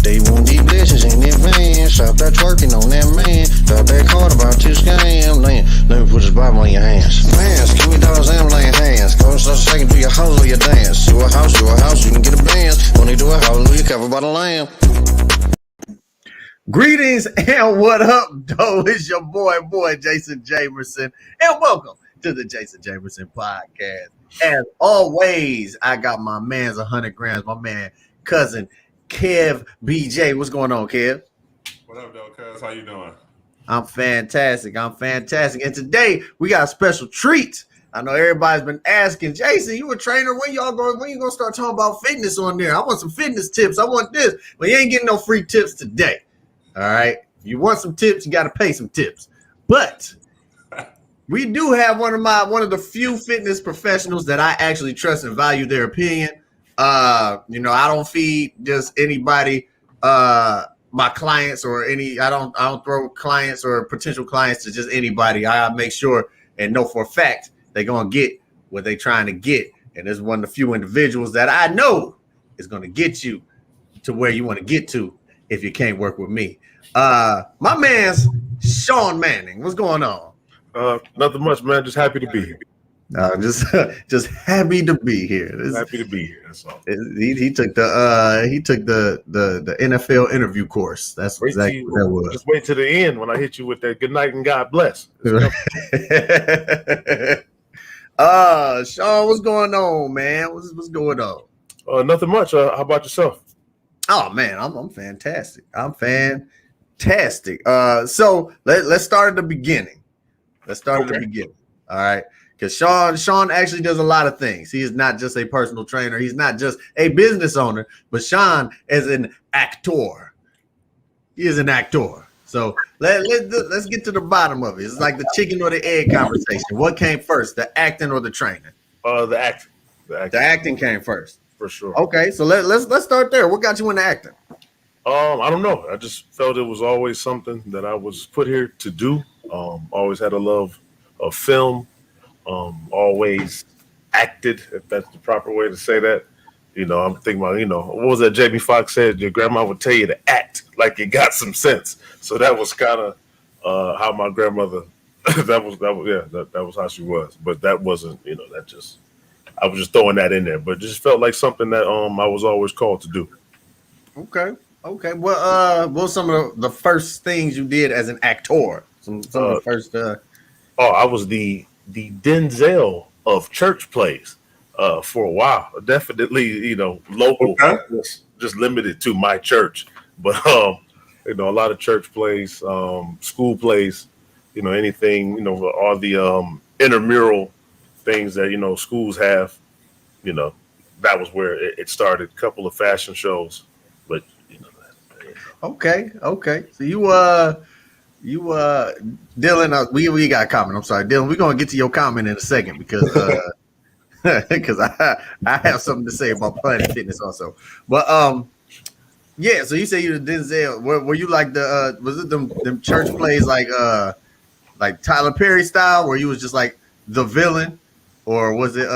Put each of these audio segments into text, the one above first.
They want these blessings in advance. Stop that twerking on that man. Got that card about to scam. Let me put this Bible in your hands. Hands, give me dollars and I'm laying hands. Go start a second, do your house or your dance. To a house, you can get a band. When they do a hallelujah, covered by the lamb. Greetings and what up, though? It's your boy Jason Jamerson, and welcome to the Jason Jamerson podcast. As always, I got my man's 100 grams, my man, cousin Kev BJ. What's going on, Kev? What up, though, cuz? How you doing? I'm fantastic. And today we got a special treat. I know everybody's been asking, Jason, you a trainer? When you gonna start talking about fitness on there? I want some fitness tips. I want this. But you ain't getting no free tips today. All right. You want some tips, you got to pay some tips. But we do have one of the few fitness professionals that I actually trust and value their opinion. I don't feed just anybody my clients or I don't throw clients or potential clients to just anybody. I make sure and know for a fact they're going to get what they're trying to get. And there's one of the few individuals that I know is going to get you to where you want to get to if you can't work with me. My man's Shaun Manning. What's going on? Nothing much, man. Just happy to be here. Just happy to be here. Happy to be here. That's all. He took the NFL interview course. That's exactly what that was. Just wait to the end when I hit you with that good night and God bless. Shaun, what's going on, man? What's going on? Nothing much. How about yourself? Oh man, I'm fantastic. I'm fantastic. So let's start at the beginning. At the beginning. All right. Because Shaun actually does a lot of things. He is not just a personal trainer. He's not just a business owner, but Shaun is an actor. He is an actor. So let's get to the bottom of it. It's like the chicken or the egg conversation. What came first, the acting or the training? The acting. The acting came first. For sure. Okay, so let's start there. What got you into acting? I don't know. I just felt it was always something that I was put here to do. Always had a love of film. Always acted, if that's the proper way to say that. I'm thinking about, what was that Jamie Foxx said? Your grandma would tell you to act like you got some sense. So that was kind of how my grandmother. that was how she was. But that wasn't, I was just throwing that in there, but it just felt like something that I was always called to do. Okay. What were some of the first things you did as an actor? Some of the first. I was the Denzel of church plays for a while. Definitely, local, just limited to my church, but a lot of church plays, school plays, anything, all the intramural things that schools have, that was where it started. A couple of fashion shows, but Okay. So you Dylan, we got a comment. I'm sorry, Dylan. We're gonna get to your comment in a second because I have something to say about Planet Fitness also. But yeah. So you say you the Denzel. Were you like the was it them church plays like Tyler Perry style, where you was just like the villain? Or was it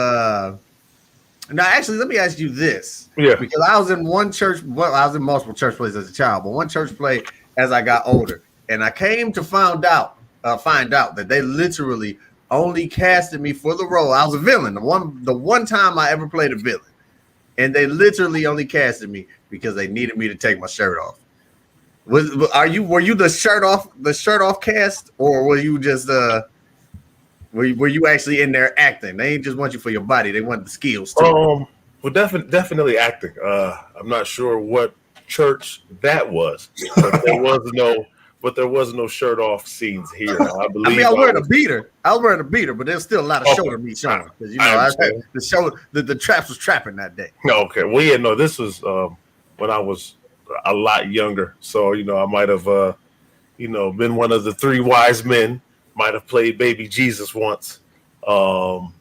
now actually let me ask you this. Yeah. Because I was in one church, I was in multiple church plays as a child, but one church play as I got older. And I came to find out that they literally only casted me for the role. I was a villain. The one time I ever played a villain. And they literally only casted me because they needed me to take my shirt off. Were you the shirt off cast, or were you just were you actually in there acting? They ain't just want you for your body; they want the skills too. Well, definitely acting. I'm not sure what church that was, but there was no shirt off scenes here. I was wearing a beater. I was wearing a beater, but there's still a lot of shoulder meat showing because the traps was trapping that day. Okay, well, yeah, no, this was when I was a lot younger, so I might have been one of the three wise men. Might have played Baby Jesus once. Might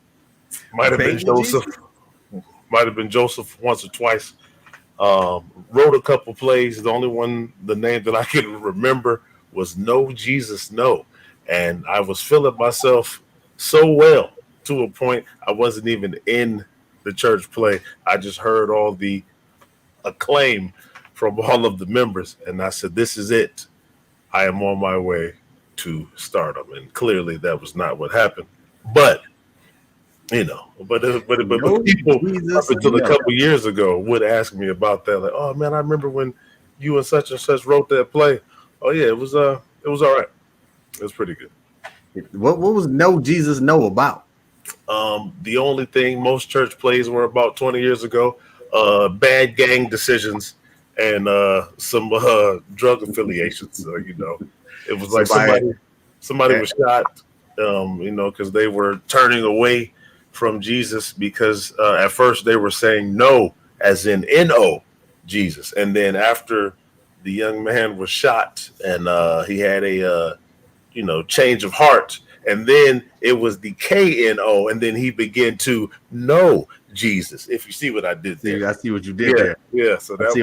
have been Joseph. Might have been Joseph once or twice. Wrote a couple plays. The name that I can remember was No Jesus No. And I was feeling myself so well to a point I wasn't even in the church play. I just heard all the acclaim from all of the members, and I said, "This is it. I am on my way to stardom." And clearly, that was not what happened. But but people up Jesus, until a no. couple years ago would ask me about that. Like, "Oh man, I remember when you and such wrote that play." Oh yeah, it was all right. It was pretty good. What was No Jesus No about? The only thing most church plays were about 20 years ago, bad gang decisions and some drug affiliations. So, it was like somebody was shot, because they were turning away from Jesus because at first they were saying no, as in N-O, Jesus. And then after the young man was shot and he had a, change of heart, and then it was the KNO, and then he began to know Jesus. If you see what I did there. I see what you did there. Yeah, so that see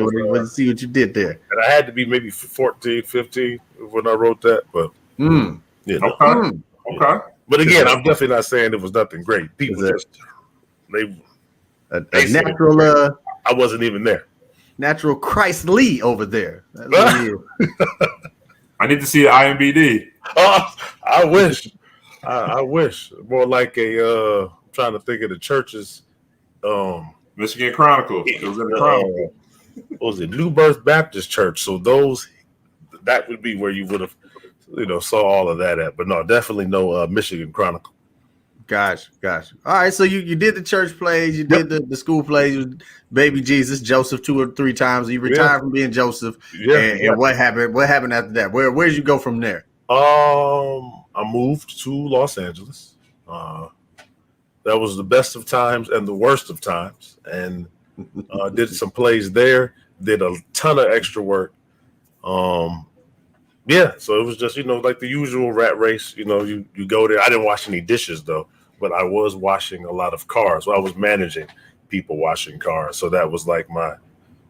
what you did there. And I had to be maybe 14, 15 when I wrote that, but Okay. But again, I'm definitely not saying it was nothing great. People just a natural I wasn't even there. Natural Christ Lee over there. I need to see the IMBD. I wish. I wish. More like a I'm trying to think of the churches. Michigan Chronicle. It was in the Chronicle. What was it? New Birth Baptist Church. So that would be where you would have saw all of that at. But no, definitely no Michigan Chronicle. Gosh. All right, so you did the church plays, you did the school plays, you Baby Jesus, Joseph 2 or 3 times. You retired from being Joseph. And what happened? What happened after that? Where did you go from there? I moved to Los Angeles. That was the best of times and the worst of times, and did some plays there. Did a ton of extra work. So it was just like the usual rat race. You go there. I didn't wash any dishes though, but I was washing a lot of cars. So I was managing people washing cars. So that was like my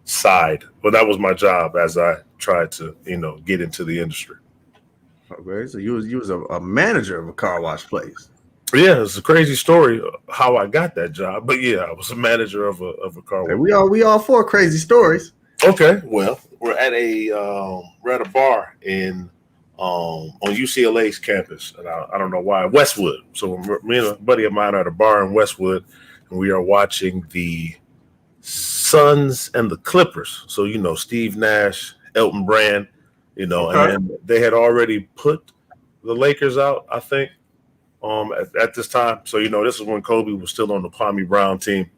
side, but that was my job as I tried to get into the industry. Okay, so you was a manager of a car wash place. Yeah, it's a crazy story how I got that job, but yeah, I was a manager of a car wash. We all for crazy stories. Okay, well, we're at a bar on UCLA's campus, and I don't know why, Westwood. So me and a buddy of mine are at a bar in Westwood, and we are watching the Suns and the Clippers. So Steve Nash, Elton Brand, Okay. and they had already put the Lakers out, I think, at this time. So this is when Kobe was still on the Kwame Brown team,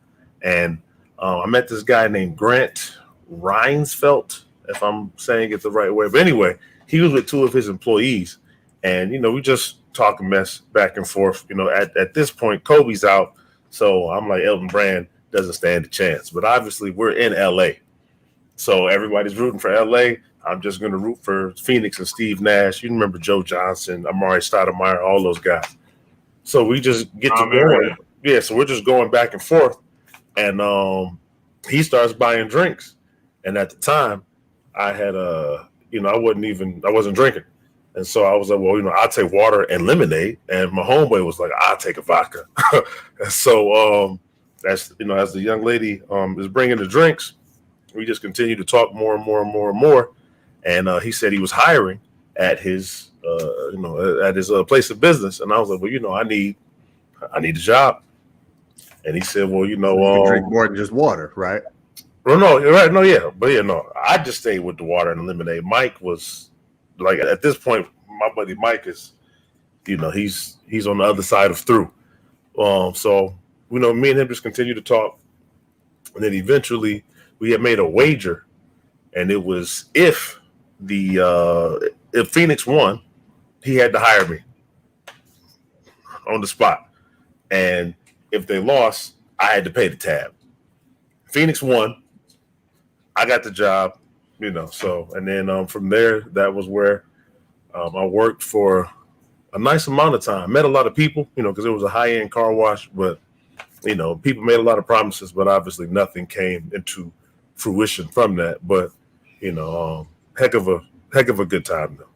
and I met this guy named Grant Reinsfeld, if I'm saying it the right way. But anyway, he was with 2 of his employees, and we just talking mess back and forth. At this point, Kobe's out, so I'm like, Elton Brand doesn't stand a chance. But obviously, we're in LA, so everybody's rooting for LA. I'm just going to root for Phoenix and Steve Nash. You remember Joe Johnson, Amari Stoudemire, all those guys. So we just get to going. Yeah, so we're just going back and forth, and he starts buying drinks. And at the time, I had I wasn't drinking. And so I was like, well, I'll take water and lemonade. And my homeboy was like, I'll take a vodka. And so as the young lady is bringing the drinks, we just continue to talk more and more and more and more. And he said he was hiring at his place of business. And I was like, well, I need a job. And he said, well, you can drink more than just water, right? Well, no, right, no, yeah, but I just stayed with the water and the lemonade. Mike was like, at this point, my buddy Mike is, he's on the other side of through. So me and him just continued to talk, and then eventually we had made a wager, and it was if Phoenix won, he had to hire me on the spot, and if they lost, I had to pay the tab. Phoenix won. I got the job, so, and then from there, that was where I worked for a nice amount of time. Met a lot of people, because it was a high-end car wash, but, people made a lot of promises, but obviously nothing came into fruition from that. But, heck of a good time, though.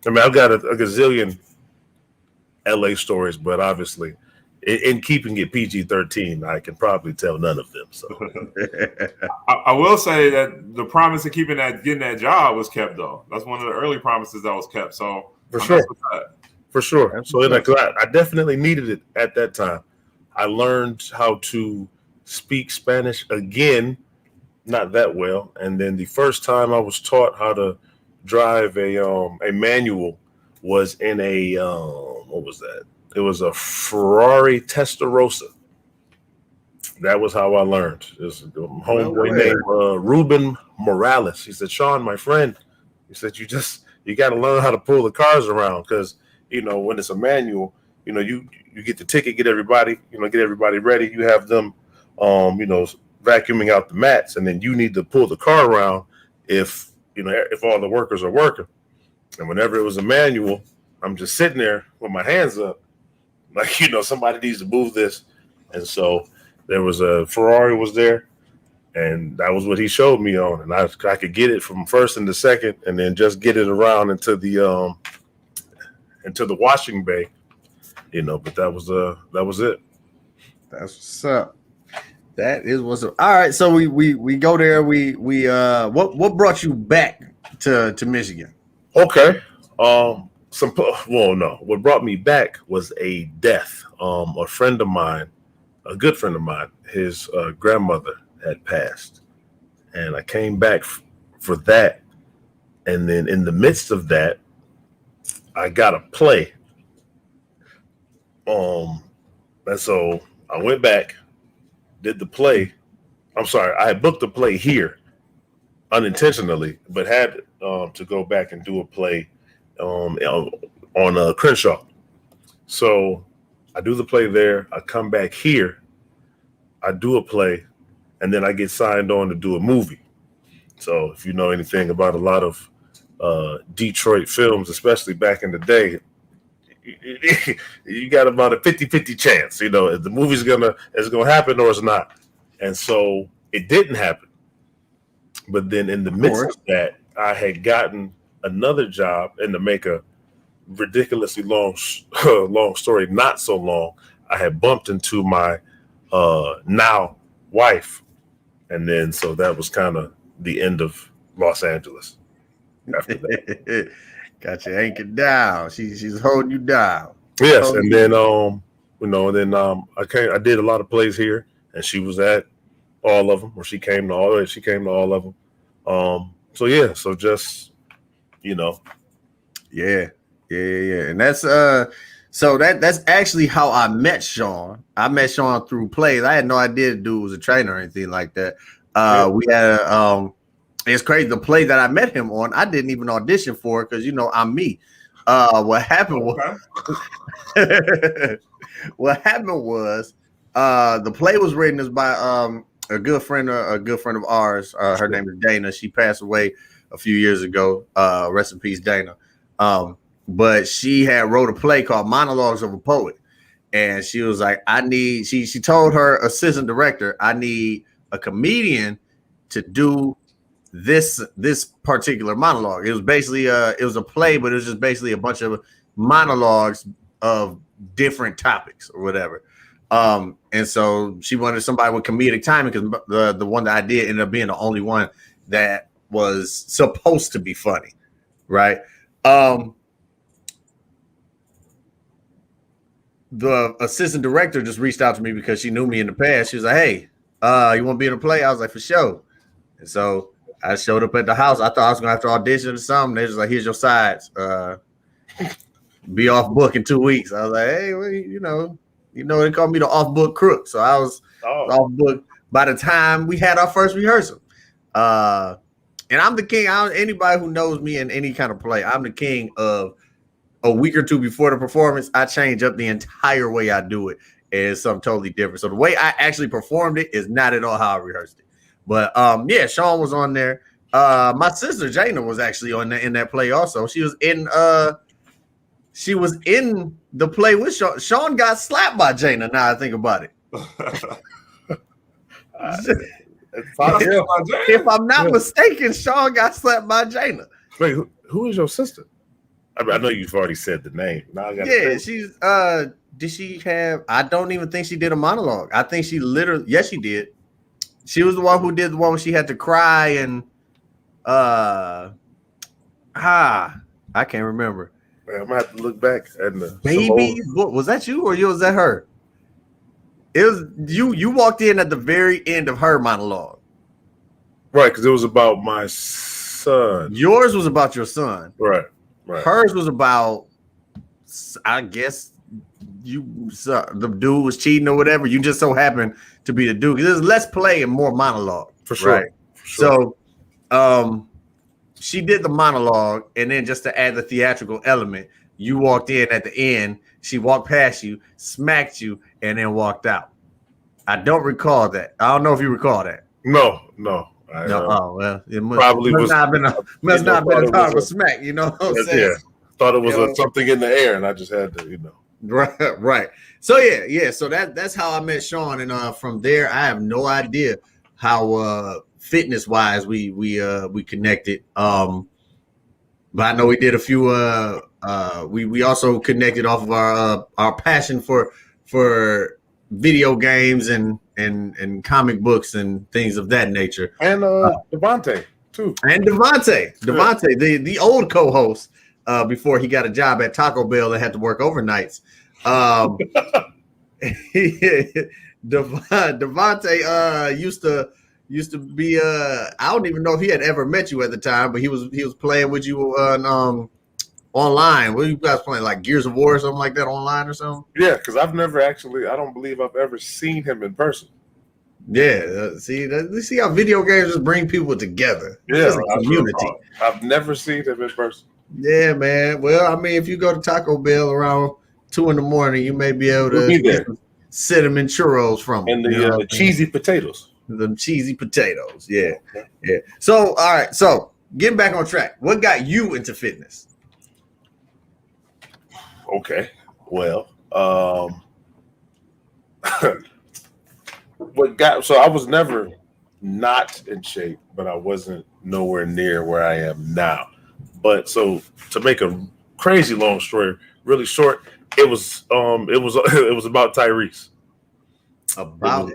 I mean, I've got a gazillion LA stories, but obviously in keeping it PG-13, I can probably tell none of them. So I will say that the promise of getting that job was kept, though. That's one of the early promises that was kept. So for sure. So I definitely needed it at that time. I learned how to speak Spanish again, not that well. And then the first time I was taught how to drive a manual was in a what was that? It was a Ferrari Testarossa. That was how I learned. There's a homeboy named Ruben Morales. He said, "Shaun, my friend," he said, "you got to learn how to pull the cars around because when it's a manual, you get the ticket, get everybody ready. You have them, vacuuming out the mats, and then you need to pull the car around if all the workers are working. And whenever it was a manual, I'm just sitting there with my hands up, like somebody needs to move this. And so there was a Ferrari was there, and that was what he showed me on, and I could get it from first into second, and then just get it around into the washing bay, But that was it. That's what's up. That is what's up. All right, so we go there. We what brought you back to Michigan? Okay. What brought me back was a death. A friend of mine, a good friend of mine, his grandmother had passed, and I came back for that. And then in the midst of that, I got a play. And so I went back, did the play. I'm sorry, I had booked the play here unintentionally, but had to go back and do a play on Crenshaw. So I do the play there. I come back here. I do a play, and then I get signed on to do a movie. So if you know anything about a lot of Detroit films, especially back in the day, you got about a 50-50 chance, if the movie's gonna happen or it's not. And so it didn't happen. But then in the midst of that, I had gotten another job, and to make a ridiculously long story not so long, I had bumped into my now wife. And then so that was kind of the end of Los Angeles after that. Got your anchor down. She's holding you down. Yes, and then I did a lot of plays here, and she was at all of them, or she came to all of them. So just Yeah. And that's so that's actually how I met Shaun. I met Shaun through plays. I had no idea the dude was a trainer or anything like that. We had it's crazy. The play that I met him on, I didn't even audition for it because I'm me. What happened was the play was written by a good friend of ours. Her name is Dana. She passed away a few years ago. Rest in peace, Dana. But she had wrote a play called Monologues of a Poet. And she was like, she told her assistant director, I need a comedian to do this particular monologue. It was basically it was a play, but it was just basically a bunch of monologues of different topics or whatever. And so she wanted somebody with comedic timing because the one that I did ended up being the only one that was supposed to be funny, right? The assistant director just reached out to me because she knew me in the past. She was like, "Hey, you want to be in a play?" I was like, "For sure." And so I showed up at the house. I thought I was gonna have to audition or something. They was like, "Here's your sides. Be off book in 2 weeks." I was like, "Hey, well, they called me the off book crook." So I was off book by the time we had our first rehearsal. And I'm the king. Anybody who knows me in any kind of play, I'm the king of a week or two before the performance. I change up the entire way I do it. It's something totally different. So the way I actually performed it is not at all how I rehearsed it. But Shaun was on there. My sister Jana was actually in that play also. She was in the play with Shaun. Shaun got slapped by Jana. Now I think about it. If I'm not mistaken, Shaun got slapped by Jana. Wait, who is your sister? I know you've already said the name. Now I got she's did she have? I don't even think she did a monologue. I think she literally, yes, she did. She was the one who did the one where she had to cry and I can't remember. Man, I'm gonna have to look back at the Baby, was that you or was that her? It was you. You walked in at the very end of her monologue. Right, because it was about my son. Yours was about your son. Right. Hers was about, I guess, the dude was cheating or whatever. You just so happened to be the dude. There's less play and more monologue. For sure. Right. For sure. So, she did the monologue, and then just to add the theatrical element, you walked in at the end. She walked past you, smacked you, and then walked out. I don't recall that. I don't know if you recall that. No. Oh well, it must not have been a time of smack. You know what I'm saying? Yeah, thought it was something in the air, and I just had to, Right. So yeah. So that's how I met Shaun, and from there, I have no idea how fitness wise we connected. But I know we did a few. We also connected off of our passion for video games and comic books and things of that nature. And Devontae too. And Devontae, the old co-host, before he got a job at Taco Bell and had to work overnights. Devontae used to be I don't even know if he had ever met you at the time, but he was playing with you on online. What are you guys playing, like Gears of War or something like that online or something? Yeah, because I've never actually, I don't believe I've ever seen him in person. Yeah, see how video games just bring people together. Yeah, it's a community. I've never seen him in person. Yeah, man. Well, I mean, if you go to Taco Bell around 2 a.m, you may be able to get some cinnamon churros from and the cheesy potatoes. The cheesy potatoes. Yeah. So, all right. So, getting back on track. What got you into fitness? Okay. Well, so I was never not in shape, but I wasn't nowhere near where I am now. But so to make a crazy long story really short, it was about Tyrese. About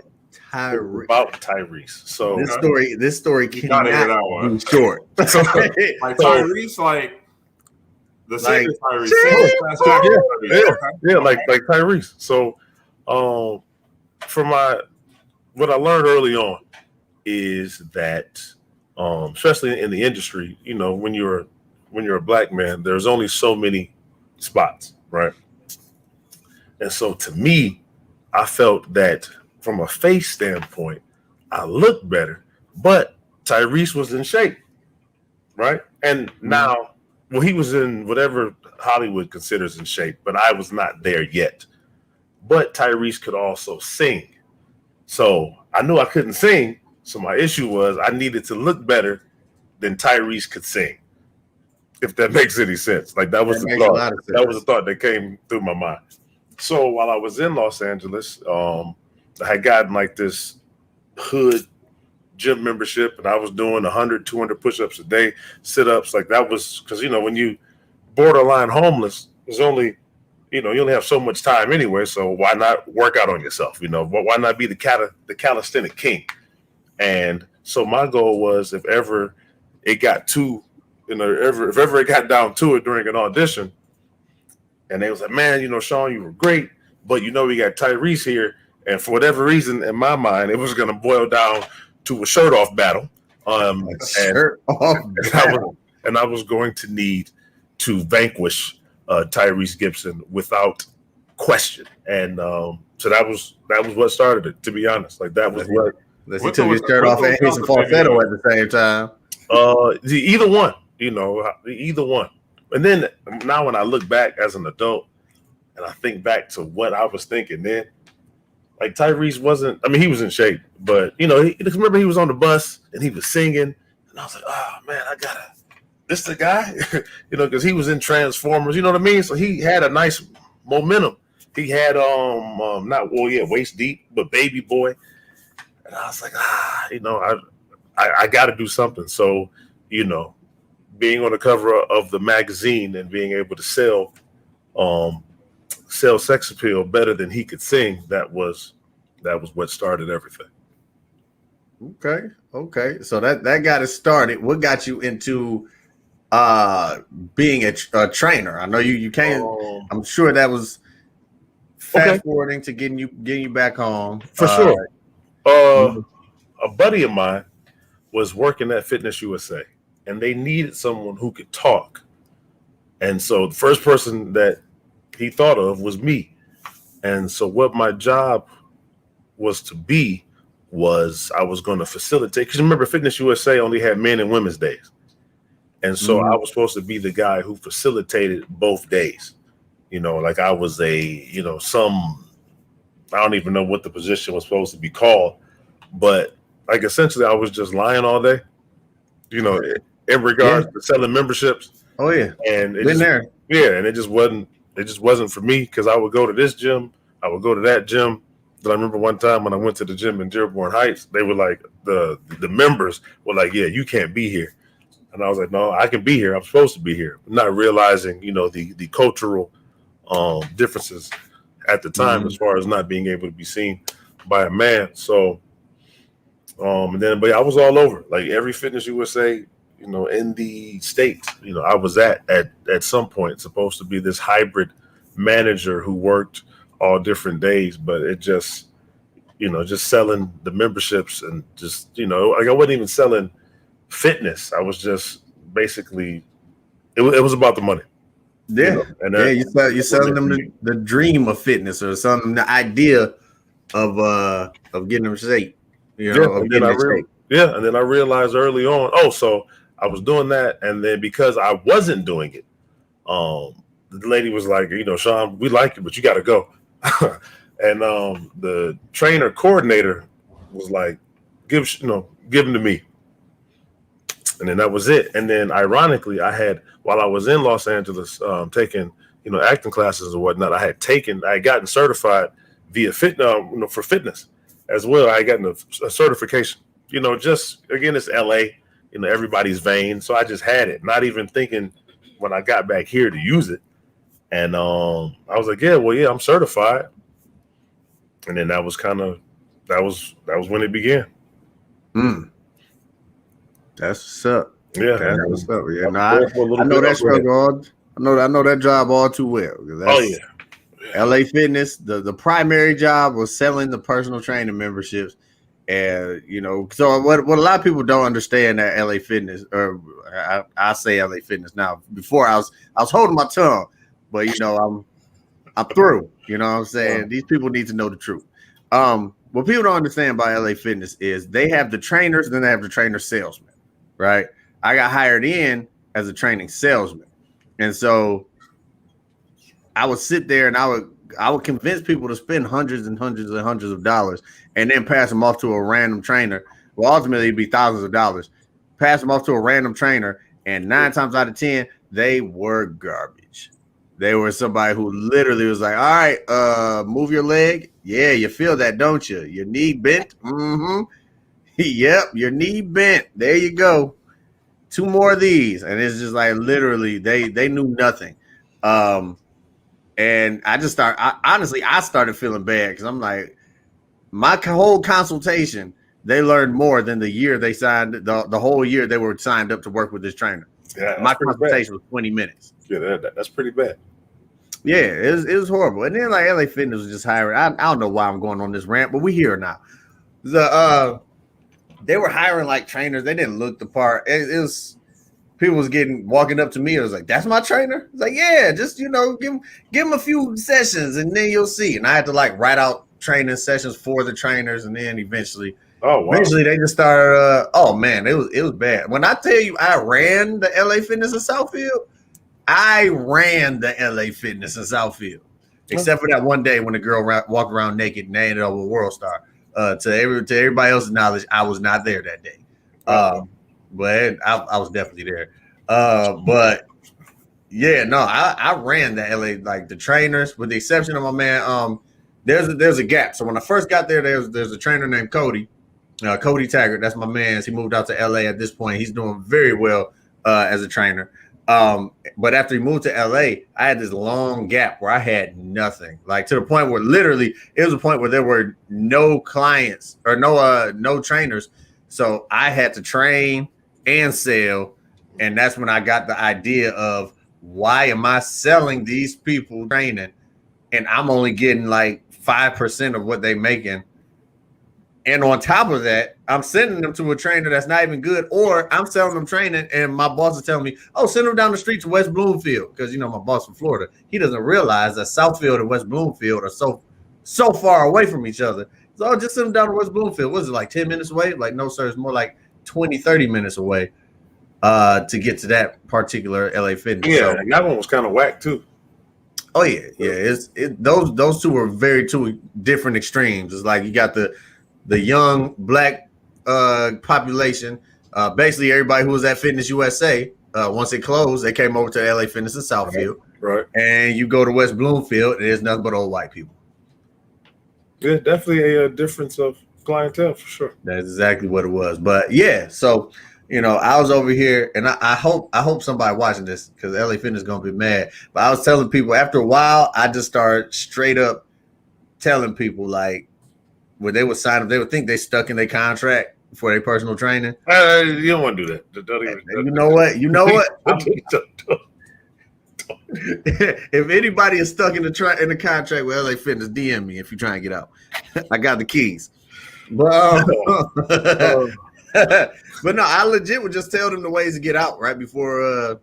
Tyrese. So this story cannot be short. So, like Tyrese, like the singer Tyrese. Yeah, like Tyrese. So from what I learned early on is that especially in the industry, when you're a black man, there's only so many spots, right? And so to me, I felt that from a face standpoint, I looked better, but Tyrese was in shape, right? And now, well, he was in whatever Hollywood considers in shape, but I was not there yet. But Tyrese could also sing. So I knew I couldn't sing. So my issue was I needed to look better than Tyrese could sing. If that makes any sense. Like that was the thought. That was the thought that came through my mind. So while I was in Los Angeles, I had gotten like this hood gym membership, and I was doing 100, 200 push-ups a day, sit-ups. Like that was because, when you borderline homeless, there's only, you only have so much time anyway. So why not work out on yourself? Why not be the calisthenic king? And so my goal was if ever it got if ever it got down to it during an audition, and they was like, man, Shaun, you were great, but we got Tyrese here. And for whatever reason, in my mind, it was going to boil down to a shirt off battle. And I was going to need to vanquish Tyrese Gibson without question. And so that was what started it, to be honest. Like that was what. Let's see took his shirt off and hit some falsetto at the same time. Either one, either one. And then now when I look back as an adult and I think back to what I was thinking then, like Tyrese wasn't, he was in shape, but remember he was on the bus and he was singing and I was like, oh man, this the guy, because he was in Transformers, you know what I mean? So he had a nice momentum. He had, waist deep, but Baby Boy. And I was like, I got to do something. So, being on the cover of the magazine and being able to sell sell sex appeal better than he could sing, that was what started everything. Okay. So that got it started. What got you into being a trainer? I know you can't. I'm sure that was fast forwarding to getting you back home. For sure. A buddy of mine was working at Fitness USA, and they needed someone who could talk. And so the first person that he thought of was me. And so what my job was to be was I was going to facilitate, because remember, Fitness USA only had men and women's days. And so I was supposed to be the guy who facilitated both days. You know, like I was I don't even know what the position was supposed to be called, but like essentially I was just lying all day, you know, in regards to selling memberships. Oh yeah. And it just wasn't for me, because I would go to this gym, I would go to that gym. But I remember one time when I went to the gym in Dearborn Heights, they were like, the members were like, yeah, you can't be here. And I was like, no, I can be here. I'm supposed to be here. Not realizing, you know, the cultural differences at the time, as far as not being able to be seen by a man. So, but I was all over, like every Fitness USA, you know, in the state, you know, I was at some point supposed to be this hybrid manager who worked all different days, but it just, you know, just selling the memberships and just, you know, like I wasn't even selling fitness. I was just basically, it was about the money. Yeah. You know? And you're selling them the dream of fitness, or something, the idea of getting them shape. You know, and then I realized early on, so I was doing that, and then because I wasn't doing it, the lady was like, you know, Shaun, we like you, but you got to go. And the trainer coordinator was like, give them to me. And then that was it. And then ironically, while I was in Los Angeles taking, you know, acting classes and whatnot, I had gotten certified via for fitness as well. I had gotten a certification, you know, just again, it's LA, you know, everybody's vain. So I just had it, not even thinking when I got back here to use it. And I was like, I'm certified. And then that was when it began. That's what's up. Yeah, that's what's up. Yeah, I know that struggle. I know that job all too well. LA Fitness. The primary job was selling the personal training memberships, and you know, so what a lot of people don't understand at LA Fitness, or I say LA Fitness now. Before I was holding my tongue, but you know, I'm through. You know what I'm saying? These people need to know the truth. What people don't understand about LA Fitness is they have the trainers, and then they have the trainer salesmen, right? I got hired in as a training salesman. And so I would sit there and I would convince people to spend hundreds and hundreds and hundreds of dollars and then pass them off to a random trainer. Well, ultimately it'd be thousands of dollars. Pass them off to a random trainer, and 9 times out of 10, they were garbage. They were somebody who literally was like, all right, move your leg. Yeah, you feel that, don't you? Your knee bent? Mm-hmm. Yep, your knee bent. There you go. 2 more of these. And it's just like literally they knew nothing. And I just I started feeling bad, because I'm like, my whole consultation, they learned more than the year they signed, the whole year they were signed up to work with this trainer. Yeah, my consultation was 20 minutes. Yeah, that's pretty bad. Yeah, it was horrible. And then like LA Fitness was just hiring. I don't know why I'm going on this rant, but we here now. They were hiring like trainers. They didn't look the part. It was people was walking up to me. It was like, that's my trainer. It's like, yeah, just, you know, give him a few sessions and then you'll see. And I had to like write out training sessions for the trainers, and then eventually they just started. Oh man, it was bad. When I tell you, I ran the LA Fitness in Southfield. I ran the LA Fitness in Southfield, except for that one day when the girl walked around naked and they ended up with World Star. To everybody else's knowledge, I was not there that day. But I was definitely there. But yeah, no, I ran the LA, like the trainers, with the exception of my man. There's a gap. So when I first got there, there's a trainer named Cody Taggart. That's my man. He moved out to LA at this point. He's doing very well as a trainer. But after he moved to LA, I had this long gap where I had nothing, like to the point where literally it was a point where there were no clients or no trainers. So I had to train and sell. And that's when I got the idea of why am I selling these people training and I'm only getting like 5% of what they're making. And on top of that, I'm sending them to a trainer that's not even good, or I'm selling them training, and my boss is telling me, "Oh, send them down the street to West Bloomfield," because my boss from Florida. He doesn't realize that Southfield and West Bloomfield are so far away from each other. So I'll just send them down to West Bloomfield. Was it like 10 minutes away? Like, no, sir, it's more like 20, 30 minutes away to get to that particular LA Fitness. Yeah, so, that one was kind of whack too. Oh yeah. Those two are very two different extremes. It's like you got the young black population, basically everybody who was at Fitness USA. Once it closed, they came over to LA Fitness in Southfield. Right. And you go to West Bloomfield, and there's nothing but old white people. Yeah, definitely a difference of clientele for sure. That's exactly what it was. But yeah, so I was over here, and I hope somebody watching this, because LA Fitness is gonna be mad. But I was telling people after a while, I just started straight up telling people like, when they would sign up, they would think they stuck in their contract for their personal training. You don't want to do that. You know what? If anybody is stuck in the contract with LA Fitness, DM me if you're trying to get out. I got the keys. But but no, I legit would just tell them the ways to get out right before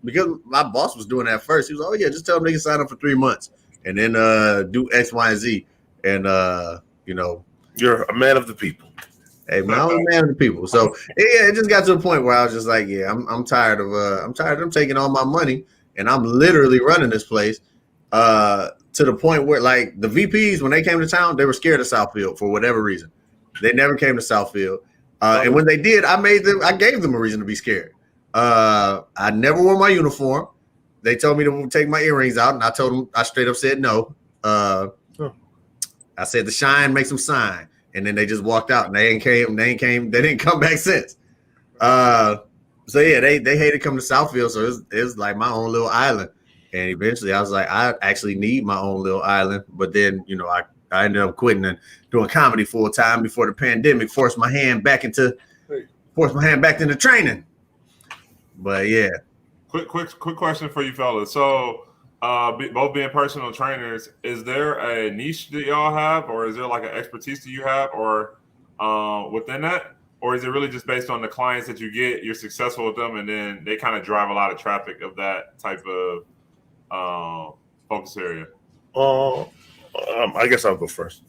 because my boss was doing that first. He was like, "Oh yeah, just tell them they can sign up for 3 months and then do X, Y, and Z." And you're a man of the people. Hey man, I'm a man of the people. So yeah, it just got to a point where I was just like, yeah, I'm tired of them taking all my money, and I'm literally running this place to the point where like the VPs, when they came to town, they were scared of Southfield for whatever reason. They never came to Southfield. And when they did, I gave them a reason to be scared. I never wore my uniform. They told me to take my earrings out, and I told them, I straight up said no. I said the shine makes them sign, and then they just walked out, and they didn't come back since. So yeah, they hated coming to Southfield, so it was like my own little island. And eventually, I was like, I actually need my own little island. But then, I ended up quitting and doing comedy full time before the pandemic forced my hand back into training. But yeah. Quick question for you fellas. So both being personal trainers, is there a niche that y'all have, or is there like an expertise that you have, or within that, or is it really just based on the clients that you get, you're successful with them, and then they kind of drive a lot of traffic of that type of focus area? I guess I'll go first.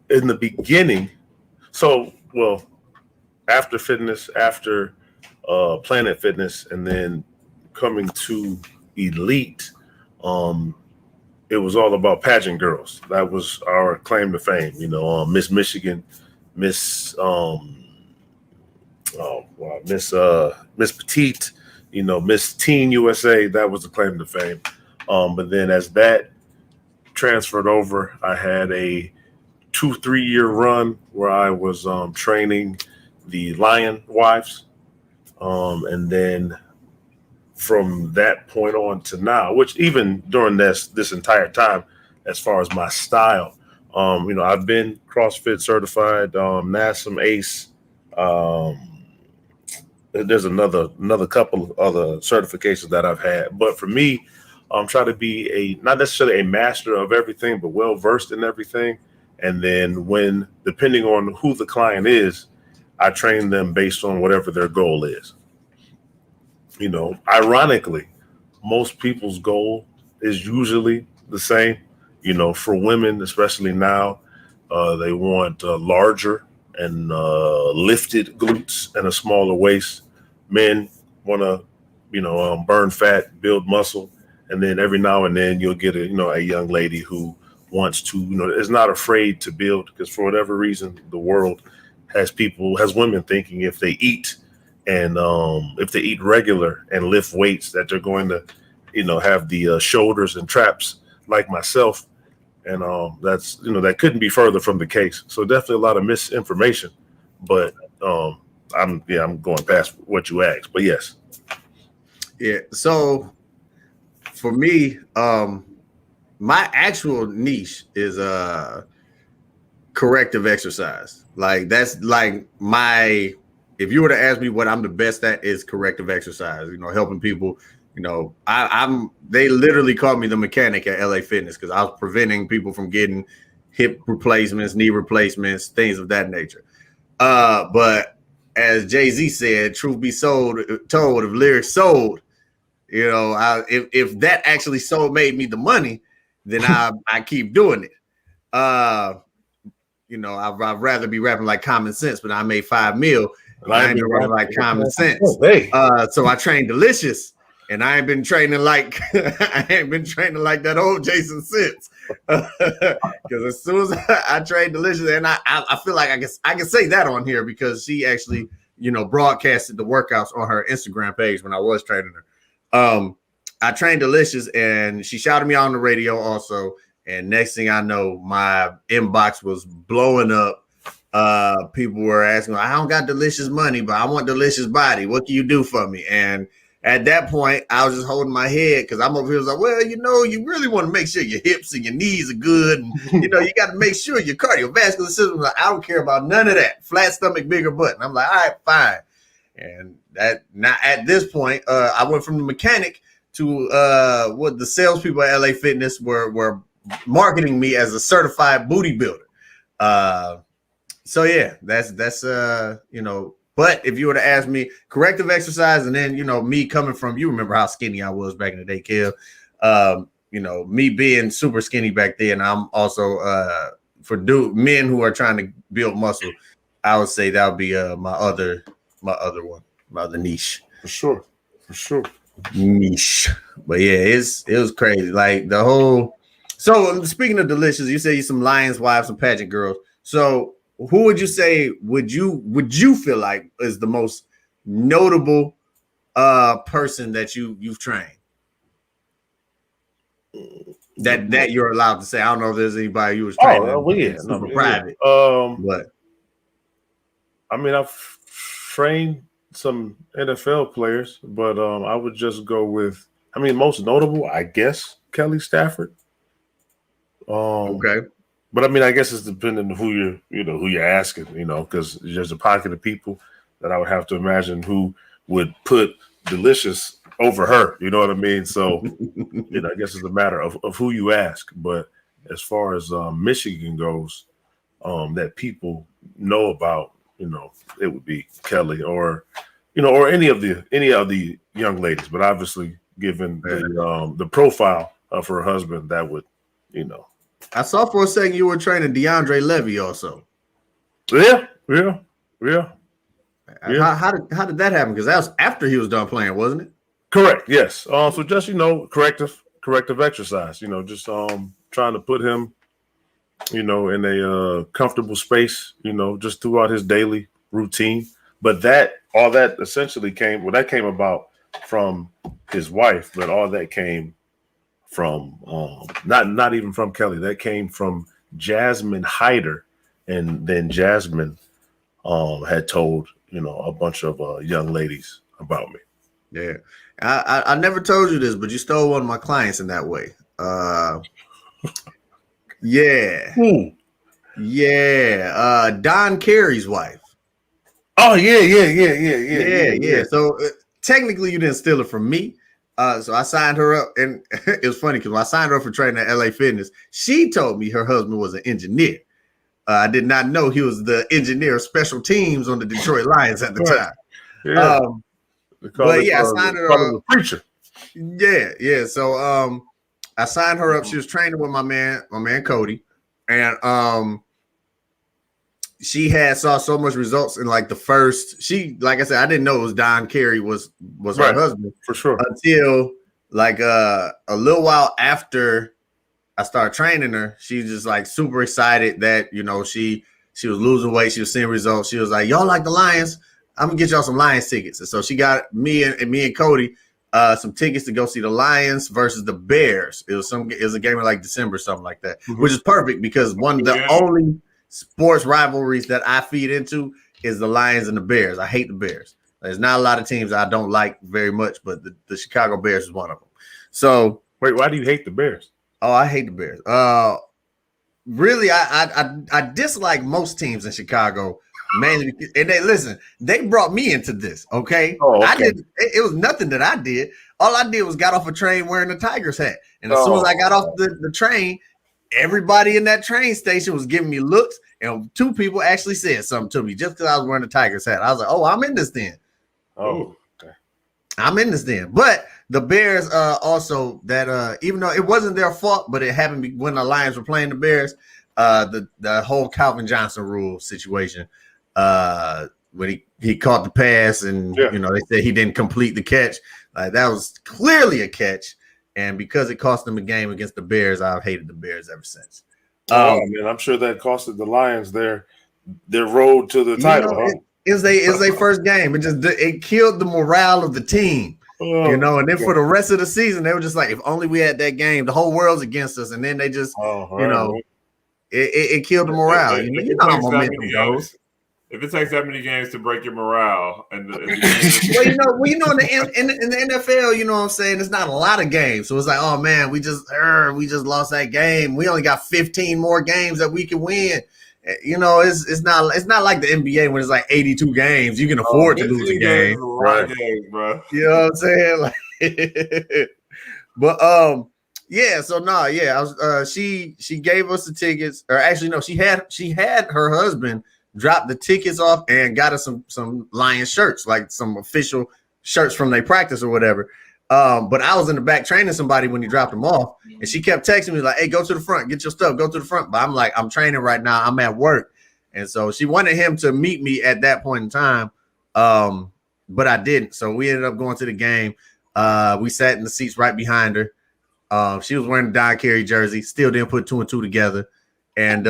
In the beginning, after fitness, after Planet Fitness, and then coming to Elite, it was all about pageant girls. That was our claim to fame. Miss Michigan, Miss Petite, Miss Teen USA. That was the claim to fame. But then as that transferred over, I had a 2-3 year run where I was training the Lion Wives, and then from that point on to now, which even during this entire time, as far as my style, I've been CrossFit certified, NASM ACE. There's another couple of other certifications that I've had, but for me, I'm trying to be not necessarily a master of everything, but well versed in everything. And then depending on who the client is, I train them based on whatever their goal is. Ironically, most people's goal is usually the same. For women, especially now, they want larger and lifted glutes and a smaller waist. Men want to, burn fat, build muscle. And then every now and then you'll get a young lady who wants to, is not afraid to build, because for whatever reason, the world has women thinking if they eat and if they eat regular and lift weights, that they're going to, have the shoulders and traps like myself. And that's, that couldn't be further from the case. So definitely a lot of misinformation, but I'm going past what you asked, but yes. Yeah. So for me, my actual niche is corrective exercise. Like that's like my if you were to ask me what I'm the best at is corrective exercise, helping people. I'm they literally called me the mechanic at LA Fitness because I was preventing people from getting hip replacements, knee replacements, things of that nature. But as Jay-Z said, truth be told, if lyrics sold, if that actually made me the money, then I keep doing it. I'd rather be rapping like Common Sense, but I made 5 mil and I ain't been rapping like Common Sense. Hey. So I trained Delicious, and I ain't been training like that old Jason since. Because as soon as I trained Delicious, and I feel like I can say that on here because she actually broadcasted the workouts on her Instagram page when I was training her. I trained Delicious, and she shouted me out on the radio also. And next thing I know, my inbox was blowing up. People were asking, I don't got Delicious money, but I want Delicious body. What can you do for me? And at that point, I was just holding my head because I'm over here like, well, you really want to make sure your hips and your knees are good. And, you got to make sure your cardiovascular system. Like, I don't care about none of that. Flat stomach, bigger butt. And I'm like, all right, fine. And that now at this point, I went from the mechanic to what the salespeople at LA Fitness were marketing me as a certified booty builder. So yeah, that's but if you were to ask me corrective exercise, and then me coming from, you remember how skinny I was back in the day, Kev. Me being super skinny back then, I'm also for men who are trying to build muscle, I would say that would be my other niche. For sure. Niche. But yeah, it was crazy. Like the whole. So speaking of Delicious, you say you some Lions wives, some pageant girls. So who would you say would you feel like is the most notable person that you've trained? That you're allowed to say. I don't know if there's anybody you was training. Oh, well, yeah, super private. But I mean, I've trained some NFL players, but I would just go with. I mean, most notable, I guess, Kelly Stafford. Okay. But I mean, I guess it's depending on who you're asking, because there's a pocket of people that I would have to imagine who would put Delicious over her. You know what I mean? So, I guess it's a matter of who you ask. But as far as Michigan goes, that people know about, it would be Kelly or any of the young ladies. But obviously, given the profile of her husband, that would, I saw for a second you were training DeAndre Levy also. Yeah. How did that happen? Because that was after he was done playing, wasn't it? Correct. Yes. So just corrective exercise. Just trying to put him, in a comfortable space. Just throughout his daily routine. But all that essentially came about from his wife, but all that came from not even from Kelly. That came from Jasmine Hyder, and then Jasmine had told a bunch of young ladies about me. Yeah, I never told you this, but you stole one of my clients in that way. Yeah. Yeah. Don Carey's wife. Oh yeah. So technically, you didn't steal it from me. So I signed her up, and it was funny because when I signed her up for training at LA Fitness, she told me her husband was an engineer. I did not know he was the engineer of special teams on the Detroit Lions at the time. Yeah. But yeah, I signed her up. Preacher. Yeah. So I signed her up. She was training with my man Cody, and she saw so much results in like the first. Like I said, I didn't know it was Don Carey was her husband for sure until like a little while after I started training her. She's just like super excited that she was losing weight. She was seeing results. She was like, "Y'all like the Lions? I'm gonna get y'all some Lions tickets." And so she got me and Cody some tickets to go see the Lions versus the Bears. It was a game in like December, something like that, which is perfect because one of the only sports rivalries that I feed into is the Lions and the Bears. I hate the Bears. There's not a lot of teams I don't like very much, but the Chicago Bears is one of them. So wait, why do you hate the Bears? Oh, I hate the Bears. Really, I dislike most teams in Chicago, mainly. And they brought me into this. Okay, Oh, okay. I didn't. It was nothing that I did. All I did was got off a train wearing a Tigers hat, and as soon as I got off the train, everybody in that train station was giving me looks, and 2 people actually said something to me just because I was wearing a Tigers hat. I was like, "Oh, I'm in this then." Oh, okay. I'm in this then. But the Bears also that even though it wasn't their fault, but it happened when the Lions were playing the Bears, the whole Calvin Johnson rule situation, when he caught the pass and you know they said he didn't complete the catch. That was clearly a catch, and because it cost them a game against the Bears, I've hated the Bears ever since. Man, I'm sure that costed the Lions their road to the title. Is their first game. It killed the morale of the team, you know. And then for the rest of the season, they were just like, if only we had that game. The whole world's against us, and then they just, you know, it killed the morale. You know how momentum goes. If it takes that many games to break your morale, and well, you know, in the NFL, you know what I'm saying, it's not a lot of games, so it's like, oh man, we just lost that game. We only got 15 more games that we can win. You know, it's not like the NBA when it's like 82 games. You can afford to lose a game, right? Games, bro. You know what I'm saying? Like, but yeah. So I was she gave us the tickets, or actually no, she had her husband drop the tickets off and got us some Lions shirts, like some official shirts from their practice or whatever. But I was in the back training somebody when he dropped them off, and she kept texting me like, "Hey, go to the front, get your stuff, go to the front." But I'm like, I'm training right now, I'm at work, and so she wanted him to meet me at that point in time, but I didn't. So we ended up going to the game. We sat in the seats right behind her. She was wearing a Don Carey jersey. Still didn't put 2 and 2 together, and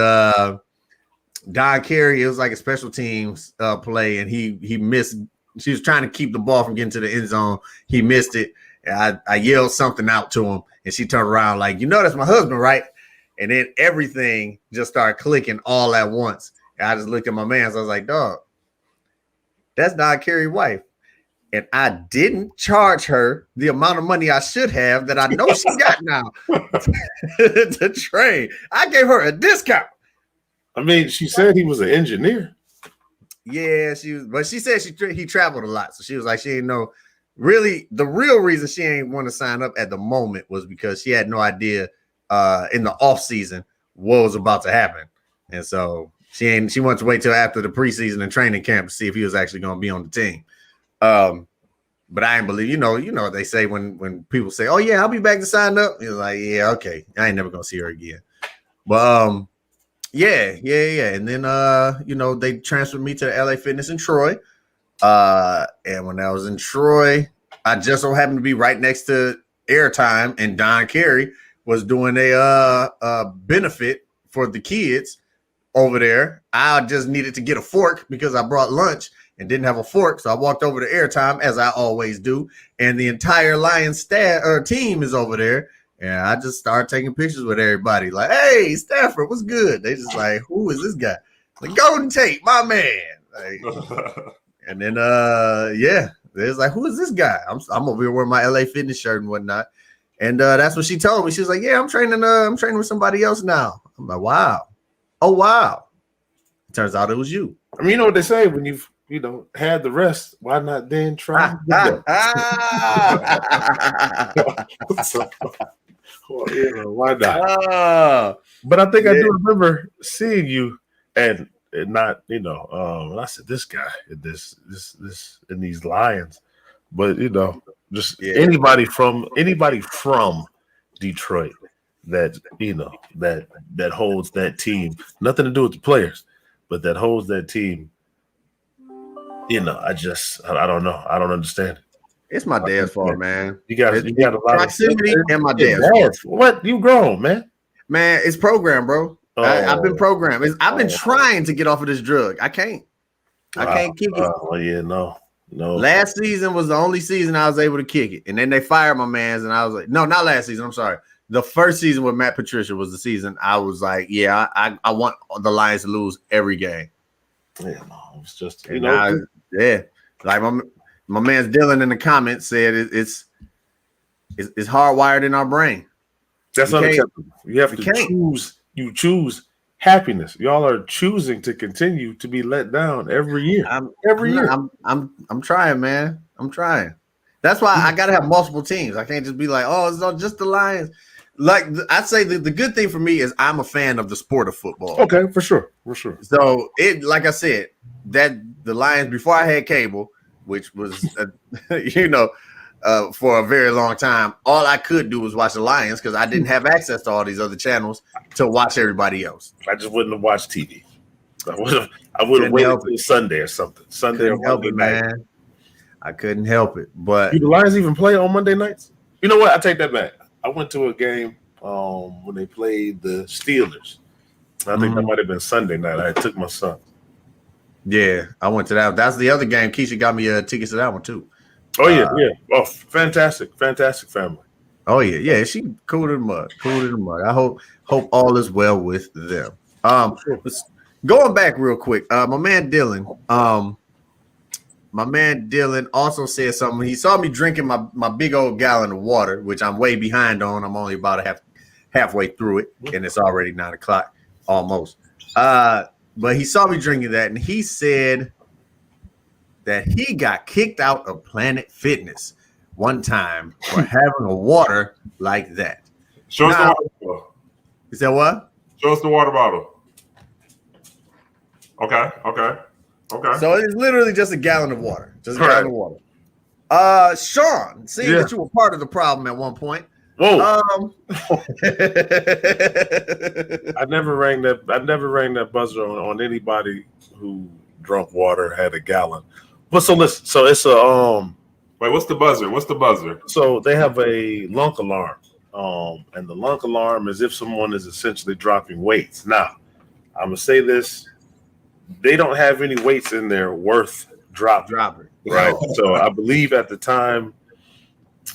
Don Carey, it was like a special teams play, and he missed. She was trying to keep the ball from getting to the end zone. He missed it. I yelled something out to him, and she turned around like, "You know that's my husband, right?" And then everything just started clicking all at once. And I just looked at my man. So I was like, "Dog, that's Don Carey's wife." And I didn't charge her the amount of money I should have that I know she got now to train. I gave her a discount. I mean, she said he was an engineer. Yeah, but she said he traveled a lot. So she was like, she didn't know. Really, the real reason she ain't want to sign up at the moment was because she had no idea in the off season what was about to happen. And so she wanted to wait till after the preseason and training camp to see if he was actually going to be on the team. But I didn't believe, you know what they say when people say, "Oh yeah, I'll be back to sign up." You're like, "Yeah, okay. I ain't never going to see her again." But yeah. And then they transferred me to the LA Fitness in Troy. And when I was in Troy, I just so happened to be right next to Airtime, and Don Carey was doing a benefit for the kids over there. I just needed to get a fork because I brought lunch and didn't have a fork, so I walked over to Airtime as I always do, and the entire Lions staff or team is over there. And I just started taking pictures with everybody, like, "Hey, Stafford, what's good?" They just like, "Who is this guy?" Like, "Golden Tate, my man." Like, and then there's like, "Who is this guy?" I'm over here wearing my LA Fitness shirt and whatnot. And that's what she told me. She was like, "Yeah, I'm training with somebody else now." I'm like, "Wow. Oh wow." It turns out it was you. I mean, you know what they say, when you've had the rest, why not then try? Well, why not? But I think I do remember seeing you and not, and I said, this guy, this in these Lions, but just anybody from Detroit that that holds that team, nothing to do with the players, but that holds that team. I don't know. I don't understand it. It's my dad's fault, man. You got a lot proximity of and my dad's fault. What? You grown, man. Man, it's programmed, bro. I've been programmed. I've been trying to get off of this drug. I can't kick it. Well, yeah, no. Last season was the only season I was able to kick it. And then they fired my mans, and I was like, no, not last season. I'm sorry. The first season with Matt Patricia was the season I was like, yeah, I want the Lions to lose every game. Yeah, no, it's just like My man's Dylan in the comments said it's hardwired in our brain. That's unacceptable. You have to choose. You choose happiness. Y'all are choosing to continue to be let down every year. I'm trying, man. I'm trying. That's why I gotta have multiple teams. I can't just be like, oh, it's not just the Lions. Like I say, the good thing for me is I'm a fan of the sport of football. Okay, for sure. So like I said, that the Lions before I had cable, which was for a very long time, all I could do was watch the Lions because I didn't have access to all these other channels to watch everybody else. I just wouldn't have watched TV. I would have waited until Sunday or something. Sunday or Monday night. Man. I couldn't help it. But do the Lions even play on Monday nights? You know what? I take that back. I went to a game when they played the Steelers. I think that might have been Sunday night. I took my son. Yeah, I went to that. That's the other game. Keisha got me tickets to that one too. Oh yeah. Oh, fantastic family. Oh yeah. She cool to the mud. I hope all is well with them. Going back real quick. My man Dylan. My man Dylan also said something. He saw me drinking my big old gallon of water, which I'm way behind on. I'm only about halfway through it, and it's already 9:00 almost. But he saw me drinking that, and he said that he got kicked out of Planet Fitness one time for having a water like that. Show us the water bottle. You said what? Show us the water bottle. Okay. So it's literally just a gallon of water. Just a gallon of water. Shaun, seeing that you were part of the problem at one point. Whoa. I never rang that buzzer on anybody who drunk water, had a gallon. But so listen, so it's a wait, what's the buzzer? So they have a lunk alarm. And the lunk alarm is if someone is essentially dropping weights. Now, I'm gonna say this. They don't have any weights in there worth dropping. Right. So I believe at the time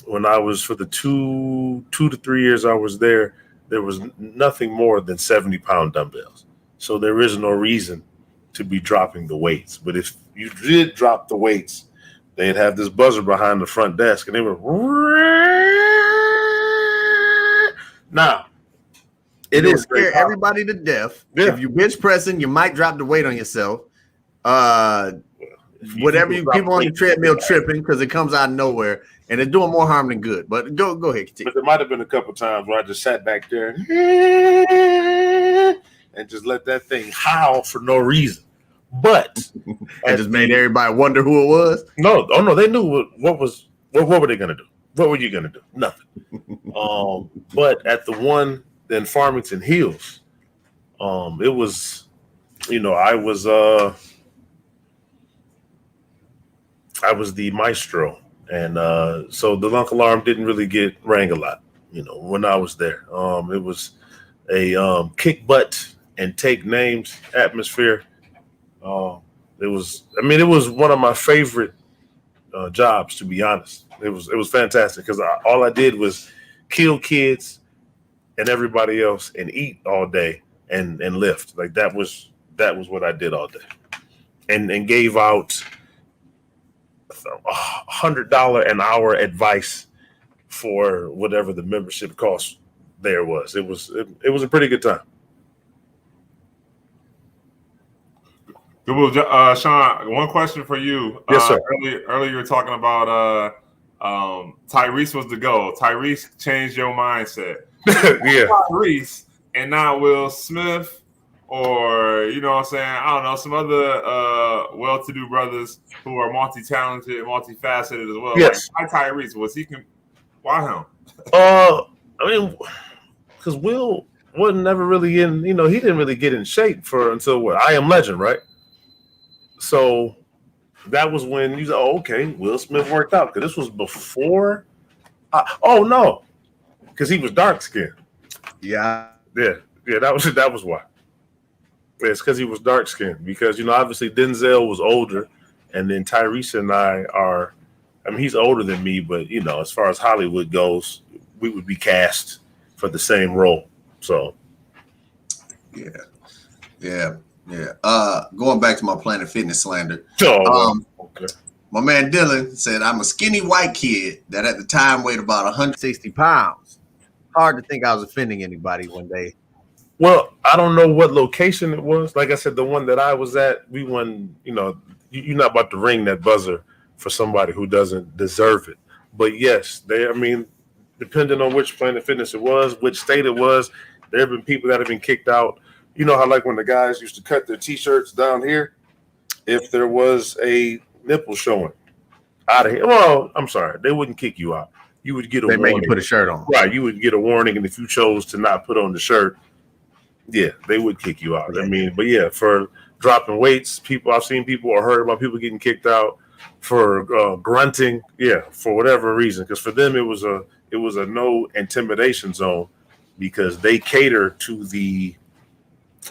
when I was for the two to 3 years I was there was nothing more than 70-pound dumbbells. So there is no reason to be dropping the weights. But if you did drop the weights, they'd have this buzzer behind the front desk and they would now it is scare everybody to death. Yeah. If you bench pressing, you might drop the weight on yourself. Whatever people on the treadmill tripping because it comes out of nowhere and it's doing more harm than good. But go ahead, continue. But there might have been a couple times where I just sat back there and just let that thing howl for no reason. But it just made everybody wonder who it was. No, they knew what were they gonna do? What were you gonna do? Nothing. But at the one in Farmington Hills, it was, I was the maestro, and so the lunk alarm didn't really get rang a lot, when I was there. It was a kick butt and take names atmosphere. It was one of my favorite jobs, to be honest. It was fantastic because all I did was kill kids and everybody else and eat all day and lift. Like that was what I did all day, and gave out $100 an hour advice for whatever the membership cost there was. It was a pretty good time. Good. Shaun, one question for you. Yes, sir. Earlier you were talking about Tyrese was the goal. Tyrese changed your mindset. Yeah. Tyrese and not Will Smith or, what I'm saying, I don't know, some other well-to-do brothers who are multi-talented, multifaceted as well. Yes. Like, why Tyrese? Why him? Because Will wasn't never really in, he didn't really get in shape until I Am Legend, right? So that was when you said, okay, Will Smith worked out. Because this was before. No. Because he was dark skinned. Yeah. That was why. It's because he was dark skinned. Because, obviously Denzel was older. And then Tyrese and I are, he's older than me. But, as far as Hollywood goes, we would be cast for the same role. So. Yeah. Going back to my Planet Fitness slander. Okay. My man Dylan said, I'm a skinny white kid that at the time weighed about 160 pounds. Hard to think I was offending anybody one day. Well, I don't know what location it was. Like I said, the one that I was at, we won, you're not about to ring that buzzer for somebody who doesn't deserve it. But yes, depending on which Planet Fitness it was, which state it was, there have been people that have been kicked out. You know how like when the guys used to cut their T-shirts down here, if there was a nipple showing out of here. Well, I'm sorry, they wouldn't kick you out. You would get a warning. They make you put a shirt on. Right, you would get a warning, and if you chose to not put on the shirt, yeah, they would kick you out. Yeah. But yeah, for dropping weights, I've seen people or heard about people getting kicked out for grunting, for whatever reason. Because for them, it was a no intimidation zone because they cater to the,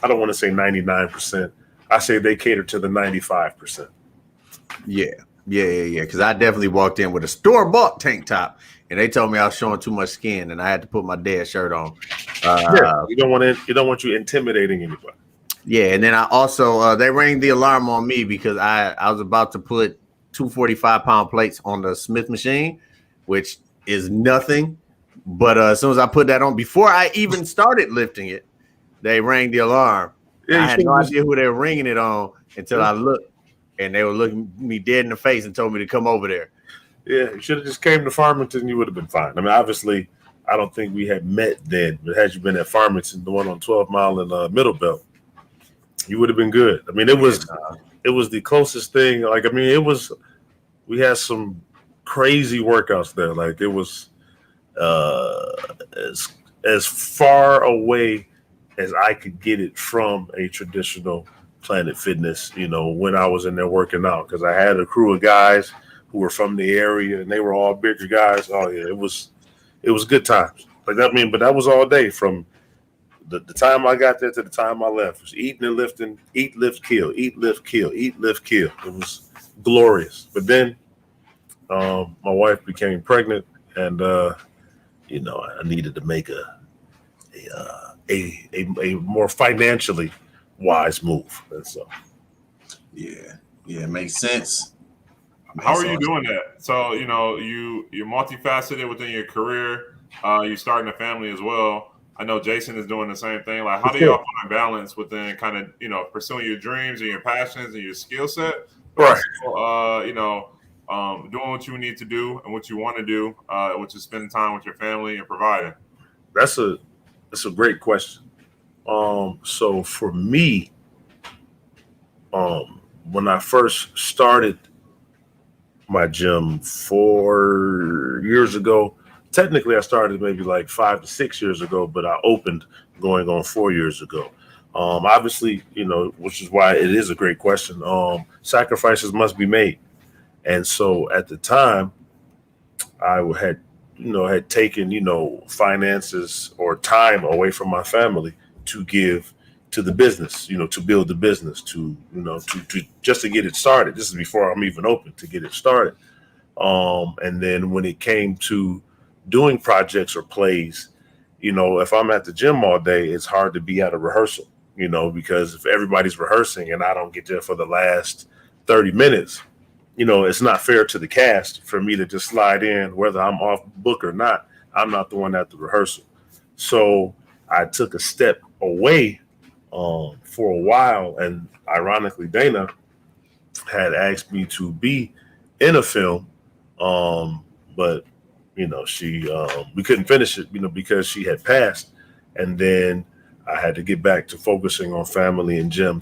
I don't want to say 99%. I say they cater to the 95%. Yeah. Because I definitely walked in with a store-bought tank top, and they told me I was showing too much skin, and I had to put my dad's shirt on. You don't want you intimidating anybody. Yeah, and then I also they rang the alarm on me because I was about to put 245-pound plates on the Smith machine, which is nothing. But as soon as I put that on, before I even started lifting it, they rang the alarm. I had no idea who they were ringing it on until I looked. And they were looking me dead in the face and told me to come over there. Yeah, you should have just came to Farmington. You would have been fine. I mean, obviously, I don't think we had met then. But had you been at Farmington, the one on 12 Mile and Middle Belt, you would have been good. I mean, it was the closest thing. Like, I mean, we had some crazy workouts there. Like, it was as far away as I could get it from a traditional Planet Fitness, when I was in there working out, because I had a crew of guys who were from the area and they were all bigger guys. Oh yeah, it was good times. But that was all day from the time I got there to the time I left. It was eating and lifting, eat, lift, kill, eat, lift, kill, eat, lift, kill. It was glorious. But then my wife became pregnant, and I needed to make a more financially wise move. And so it makes sense. How are you doing that? So you're multifaceted within your career. You're starting a family as well. I know Jason is doing the same thing. Like, how do y'all find balance within kind of pursuing your dreams and your passions and your skill set, right? Also, doing what you need to do and what you want to do, which is spending time with your family and providing. That's a great question. So for me, when I first started my gym 4 years ago, technically I started maybe like 5 to 6 years ago, but I opened going on 4 years ago. Obviously, which is why it is a great question. Sacrifices must be made. And so at the time I had taken, finances or time away from my family to give to the business, to build the business, to just to get it started. This is before I'm even open, to get it started. And then when it came to doing projects or plays, if I'm at the gym all day, it's hard to be at a rehearsal, because if everybody's rehearsing and I don't get there for the last 30 minutes, it's not fair to the cast for me to just slide in, whether I'm off book or not. I'm not the one at the rehearsal. So I took a step away for a while, and ironically, Dana had asked me to be in a film, but she we couldn't finish it, because she had passed, and then I had to get back to focusing on family and gym,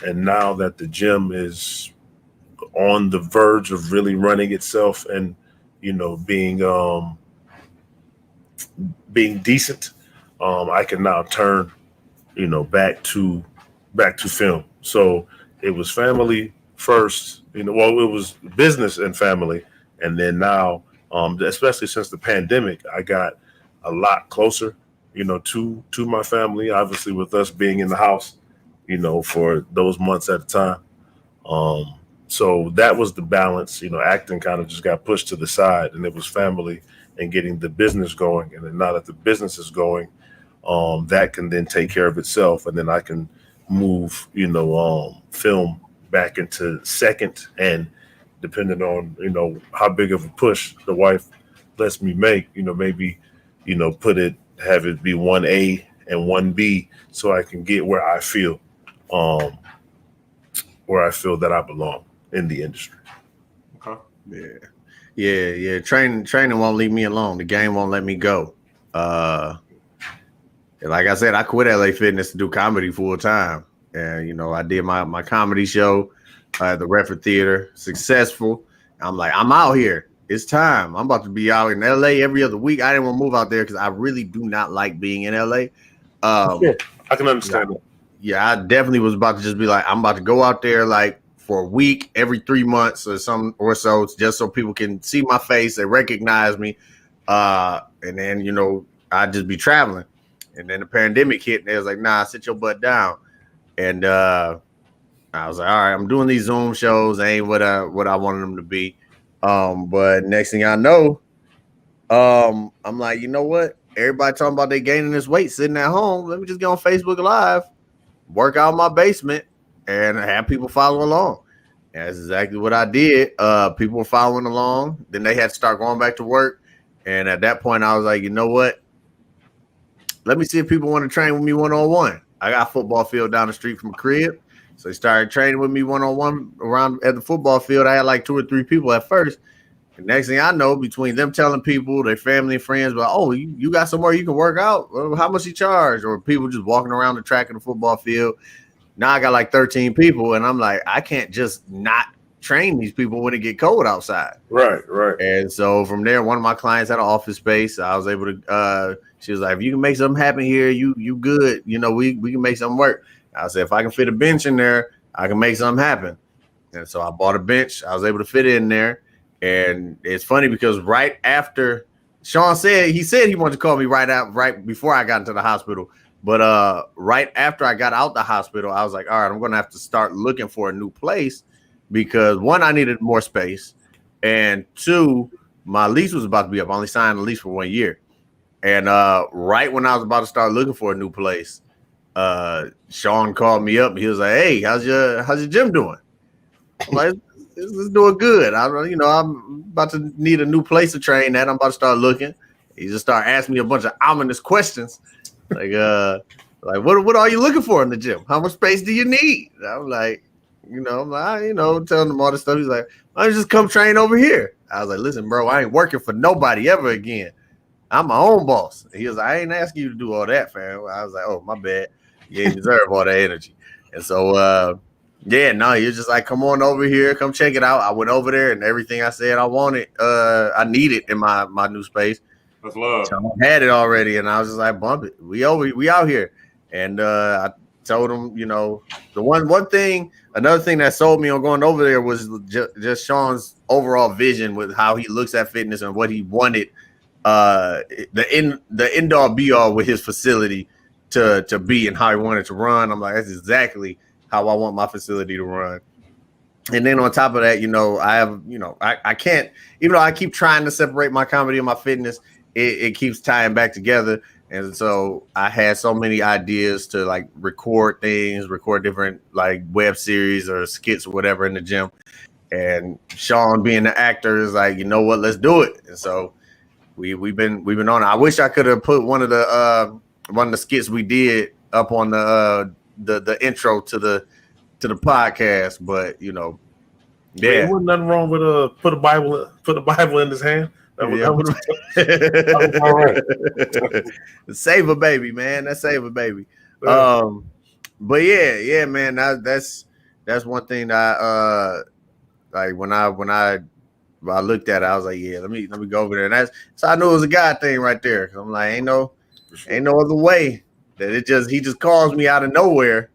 and now that the gym is on the verge of really running itself and being decent, I can now turn back to film. So it was family first, it was business and family, and then now especially since the pandemic, I got a lot closer to my family, obviously with us being in the house for those months at a time. So that was the balance. Acting kind of just got pushed to the side, and it was family and getting the business going. And then now that the business is going, that can then take care of itself, and then I can move, film back into second. And depending on, how big of a push the wife lets me make, maybe, have it be 1A and 1B so I can get where I feel that I belong in the industry. Okay. Yeah. Training won't leave me alone. The game won't let me go. Like I said, I quit LA Fitness to do comedy full time. And, I did my comedy show at the Redford Theater, successful. I'm like, I'm out here. It's time. I'm about to be out in LA every other week. I didn't want to move out there because I really do not like being in LA. I can understand that. Yeah, I definitely was about to just be like, I'm about to go out there like for a week, every 3 months or so, just so people can see my face, they recognize me. And then, I'd just be traveling. And then the pandemic hit and they was like, nah, sit your butt down. And I was like, all right, I'm doing these Zoom shows. They ain't what I wanted them to be. But next thing I know, I'm like, you know what? Everybody talking about they gaining this weight sitting at home. Let me just get on Facebook Live, work out in my basement, and have people follow along. And that's exactly what I did. People were following along. Then they had to start going back to work. And at that point, I was like, you know what? Let me see if people want to train with me one-on-one. I got a football field down the street from a crib. So they started training with me one-on-one around at the football field. I had like 2 or 3 people at first. And next thing I know, between them telling people, their family and friends, well, oh, you got somewhere you can work out? Well, how much you charge? Or people just walking around the track of the football field. Now I got like 13 people, and I'm like, I can't just not train these people when it get cold outside. Right. And so from there, one of my clients had an office space. I was able to, she was like, if you can make something happen here, you good. We can make something work. I said, if I can fit a bench in there, I can make something happen. And so I bought a bench. I was able to fit it in there. And it's funny because right after Shaun said he wanted to call me right before I got into the hospital. But right after I got out the hospital, I was like, all right, I'm going to have to start looking for a new place because 1, I needed more space. And 2, my lease was about to be up. I only signed the lease for 1 year. And right when I was about to start looking for a new place, Shaun called me up. He was like, hey, how's your gym doing? I'm like, it's doing good. I'm about to need a new place to train at. I'm about to start looking. He just started asking me a bunch of ominous questions. Like what are you looking for in the gym? How much space do you need? And I'm like, telling him all this stuff. He's like, why don't you just come train over here? I was like, listen, bro, I ain't working for nobody ever again. I'm my own boss. He was like, I ain't asking you to do all that, fam. I was like, oh, my bad. You ain't deserve all that energy. And so, he was just like, come on over here, come check it out. I went over there and everything I said I wanted, I needed in my new space. That's love. I had it already, and I was just like, bump it. We out here. And I told him, the another thing that sold me on going over there was just Shaun's overall vision with how he looks at fitness and what he wanted, the end all be all with his facility to be and how he wanted to run. I'm like, that's exactly how I want my facility to run. And then on top of that, I have, I can't, even though I keep trying to separate my comedy and my fitness, it keeps tying back together. And so I had so many ideas to like record different like web series or skits or whatever in the gym. And Shaun being the actor is like, you know what, let's do it. And so we've been on it. I wish I could have put one of the skits we did up on the intro to the podcast, but There wasn't nothing wrong with put a Bible in his hand. That was all right. Save a baby, man. That's save a baby. But yeah, man. That's one thing that I like when I looked at it, I was like, yeah, let me go over there. And so I knew it was a God thing right there. Cause I'm like, ain't no other way that he just calls me out of nowhere.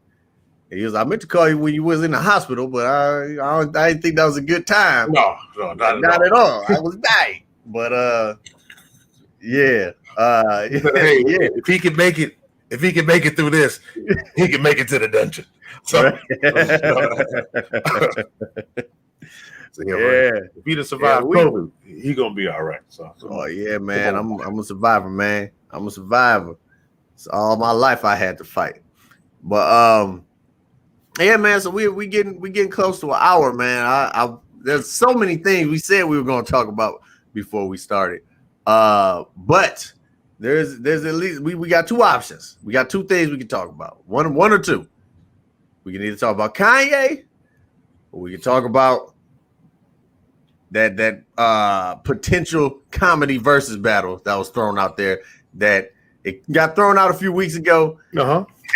He was, I meant to call you when you was in the hospital, but I didn't think that was a good time. No, not at all. I was dying. But hey, yeah. If he can make it through this, he can make it to the dungeon. So, if he survived COVID, he gonna be all right. So yeah, man, I'm a survivor, man. I'm a survivor. It's all my life I had to fight. But yeah, man. So we getting close to an hour, man. there's so many things we said we were going to talk about before we started. But there's at least we got two options. We got two things we can talk about. One or two. We can either talk about Kanye, or we can talk about that potential comedy versus battle that was thrown out there. That it got thrown out a few weeks ago.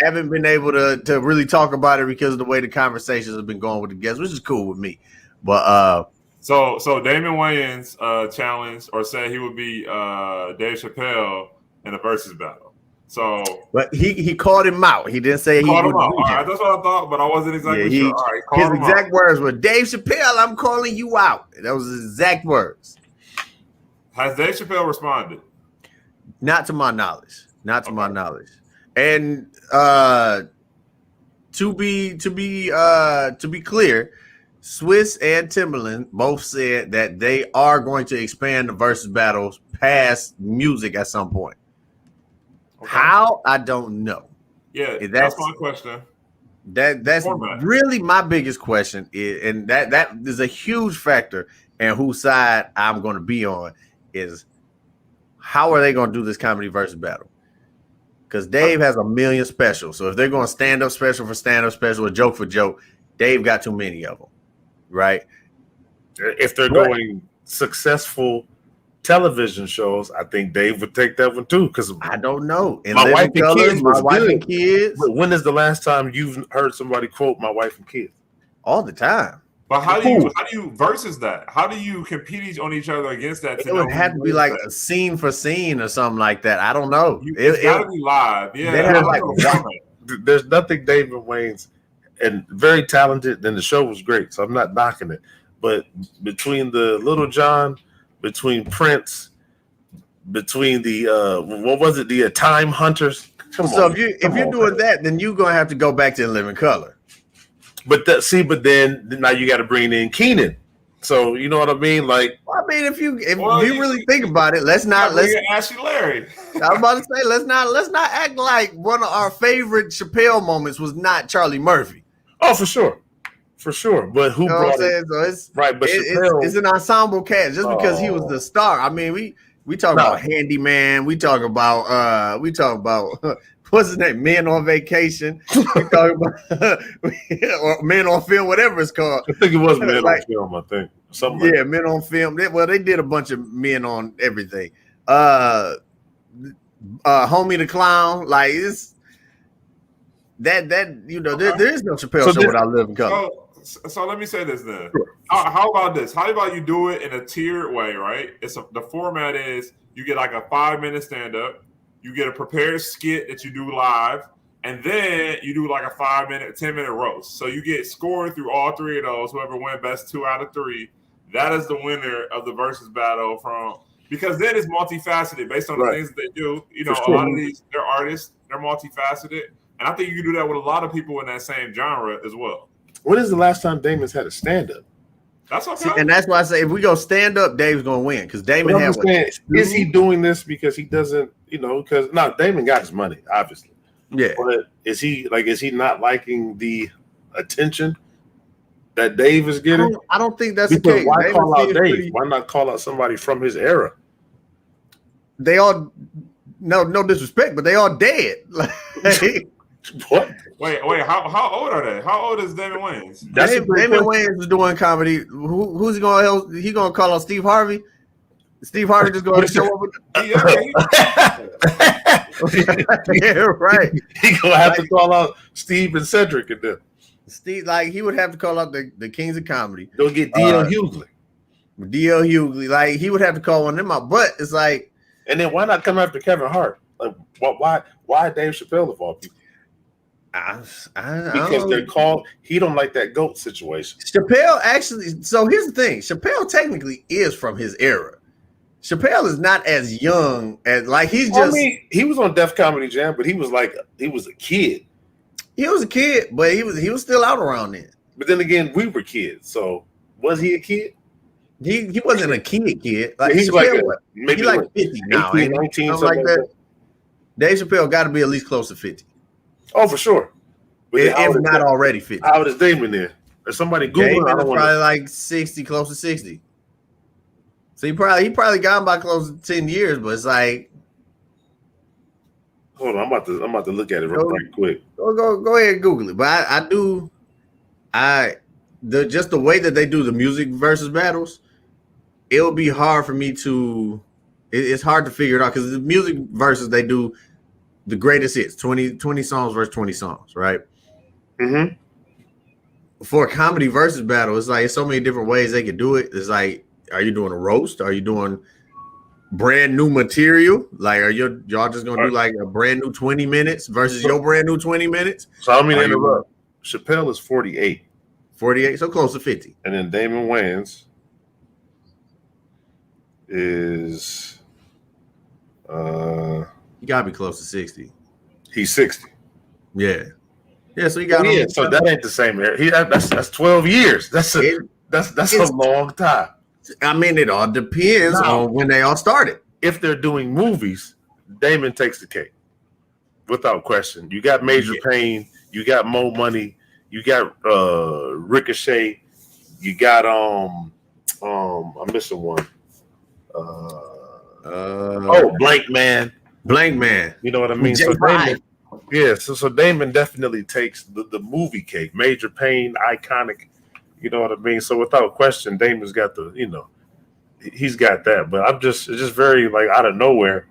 Haven't been able to really talk about it because of the way the conversations have been going with the guests, which is cool with me. But so Damon Wayans challenged or said he would be Dave Chappelle in a versus battle. So, but he called him out. He didn't say he called would him out. do All that. right, that's what I thought, but I wasn't exactly sure. All right, his exact words were, "Dave Chappelle, I'm calling you out." That was his exact words. Has Dave Chappelle responded? Not to my knowledge. Not to my knowledge. And to be clear, Swiss and Timberland both said that they are going to expand the versus battles past music at some point. Okay. How? I don't know. Yeah, that's my question. That's really my biggest question, and that is a huge factor in whose side I'm going to be on, is how are they going to do this comedy versus battle? Because Dave has a million specials. So if they're going stand-up special for stand-up special or joke for joke, Dave got too many of them, right? If they're going successful television shows, I think Dave would take that one too. Because I don't know. In My Wife and Kids was My Wife good. and Kids. But when is the last time you've heard somebody quote My Wife and Kids? All the time. But how do you versus that? How do you compete on each other against that? It would have to be like a scene for scene or something like that. I don't know. It's got to be live. Yeah. There's nothing David Wayne's, and very talented, and the show was great, so I'm not knocking it. But between the Little John, between Prince, between the what was it, the Time Hunters? If you're doing that, then you're gonna have to go back to In Living Color. But then now you got to bring in Keenan. So you know what I mean? Like, if you really think about it, let's Ashley Larry. I was about to say let's not act like one of our favorite Chappelle moments was not Charlie Murphy. Oh, for sure. But who brought it? So it's right, but it's an ensemble cast just because he was the star. I mean, we talk about Handyman. We talk about what's his name? Men on Vacation. We talk about or Men on Film, whatever it's called. I think it was Men on Film. I think something. Yeah, Men on Film. They did a bunch of men on everything. Homie the Clown. Like it's that there is no Chappelle show without Living Color. So let me say this then. Sure. How about this? How about you do it in a tiered way, right? The format is you get like a 5-minute stand-up, you get a prepared skit that you do live, and then you do like a 5-minute, 10-minute roast. So you get scored through all three of those. Whoever wins best 2 out of 3, that is the winner of the versus battle because then it's multifaceted based on the things that they do. You know, a lot of they're artists, they're multifaceted. And I think you can do that with a lot of people in that same genre as well. When is the last time Damon's had a stand-up? That's okay. And that's why I say if we go stand-up, Dave's going to win because Damon had one. Is he doing this because he doesn't, because Damon got his money, obviously. Yeah. But is he not liking the attention that Dave is getting? I don't think that's the case. Why call out Dave? Why not call out somebody from his era? They all, no disrespect, but they all dead. What? Wait. How old are they? How old is Damon Wayans? Damon Wayans is doing comedy. Who's he going to help? He going to call on Steve Harvey? Steve Harvey just going to show up with yeah, right. He going to have to call out Steve and Cedric and them. Steve, he would have to call out the Kings of Comedy. Go get D.L. Hughley. D.L. Hughley. He would have to call one of them out. But it's like. And then why not come after Kevin Hart? Like, why Dave Chappelle of all people? Because they're called. He don't like that GOAT situation. Chappelle actually. So here's the thing. Chappelle technically is from his era. Chappelle is not as young as he's just. I mean, he was on Def Comedy Jam, but he was a kid. He was a kid, but he was still out around then. But then again, we were kids. So was he a kid? He wasn't a kid. Like he's Chappelle, maybe he 50 now, 18, 19, something like that. Dave Chappelle got to be at least close to 50. Oh, for sure. If not already 50. How old is Damon then? If somebody Google, I Damon don't is want probably like 60, close to 60. So he probably gone by close to 10 years, but it's like, hold on. I'm about to look at it right quick. Go ahead and Google it. But just the way that they do the music versus battles, it would be hard for me to. It's hard to figure it out because the music versus they do the greatest hits 20 songs versus 20 songs, right? Mm-hmm. For a comedy versus battle, it's like so many different ways they could do it. It's like, are you doing a roast? Are you doing brand new material? Like, are y'all just gonna do like a brand new 20 minutes versus your brand new 20 minutes? So I mean, interrupt. Chappelle is 48. 48, so close to 50. And then Damon Wayans is You gotta be close to 60. He's 60. Yeah. Yeah, so you got him. So that ain't the same. That's 12 years. That's a long time. I mean, it all depends on when they all started. If they're doing movies, Damon takes the cake without question. You got Major Payne, you got Mo Money, you got Ricochet, you got I'm missing one. Blank Man. Blank Man. You know what I mean? So Damon, so Damon definitely takes the movie cake. Major Payne, iconic. You know what I mean? So without question, Damon's got he's got that. But it's just very like out of nowhere.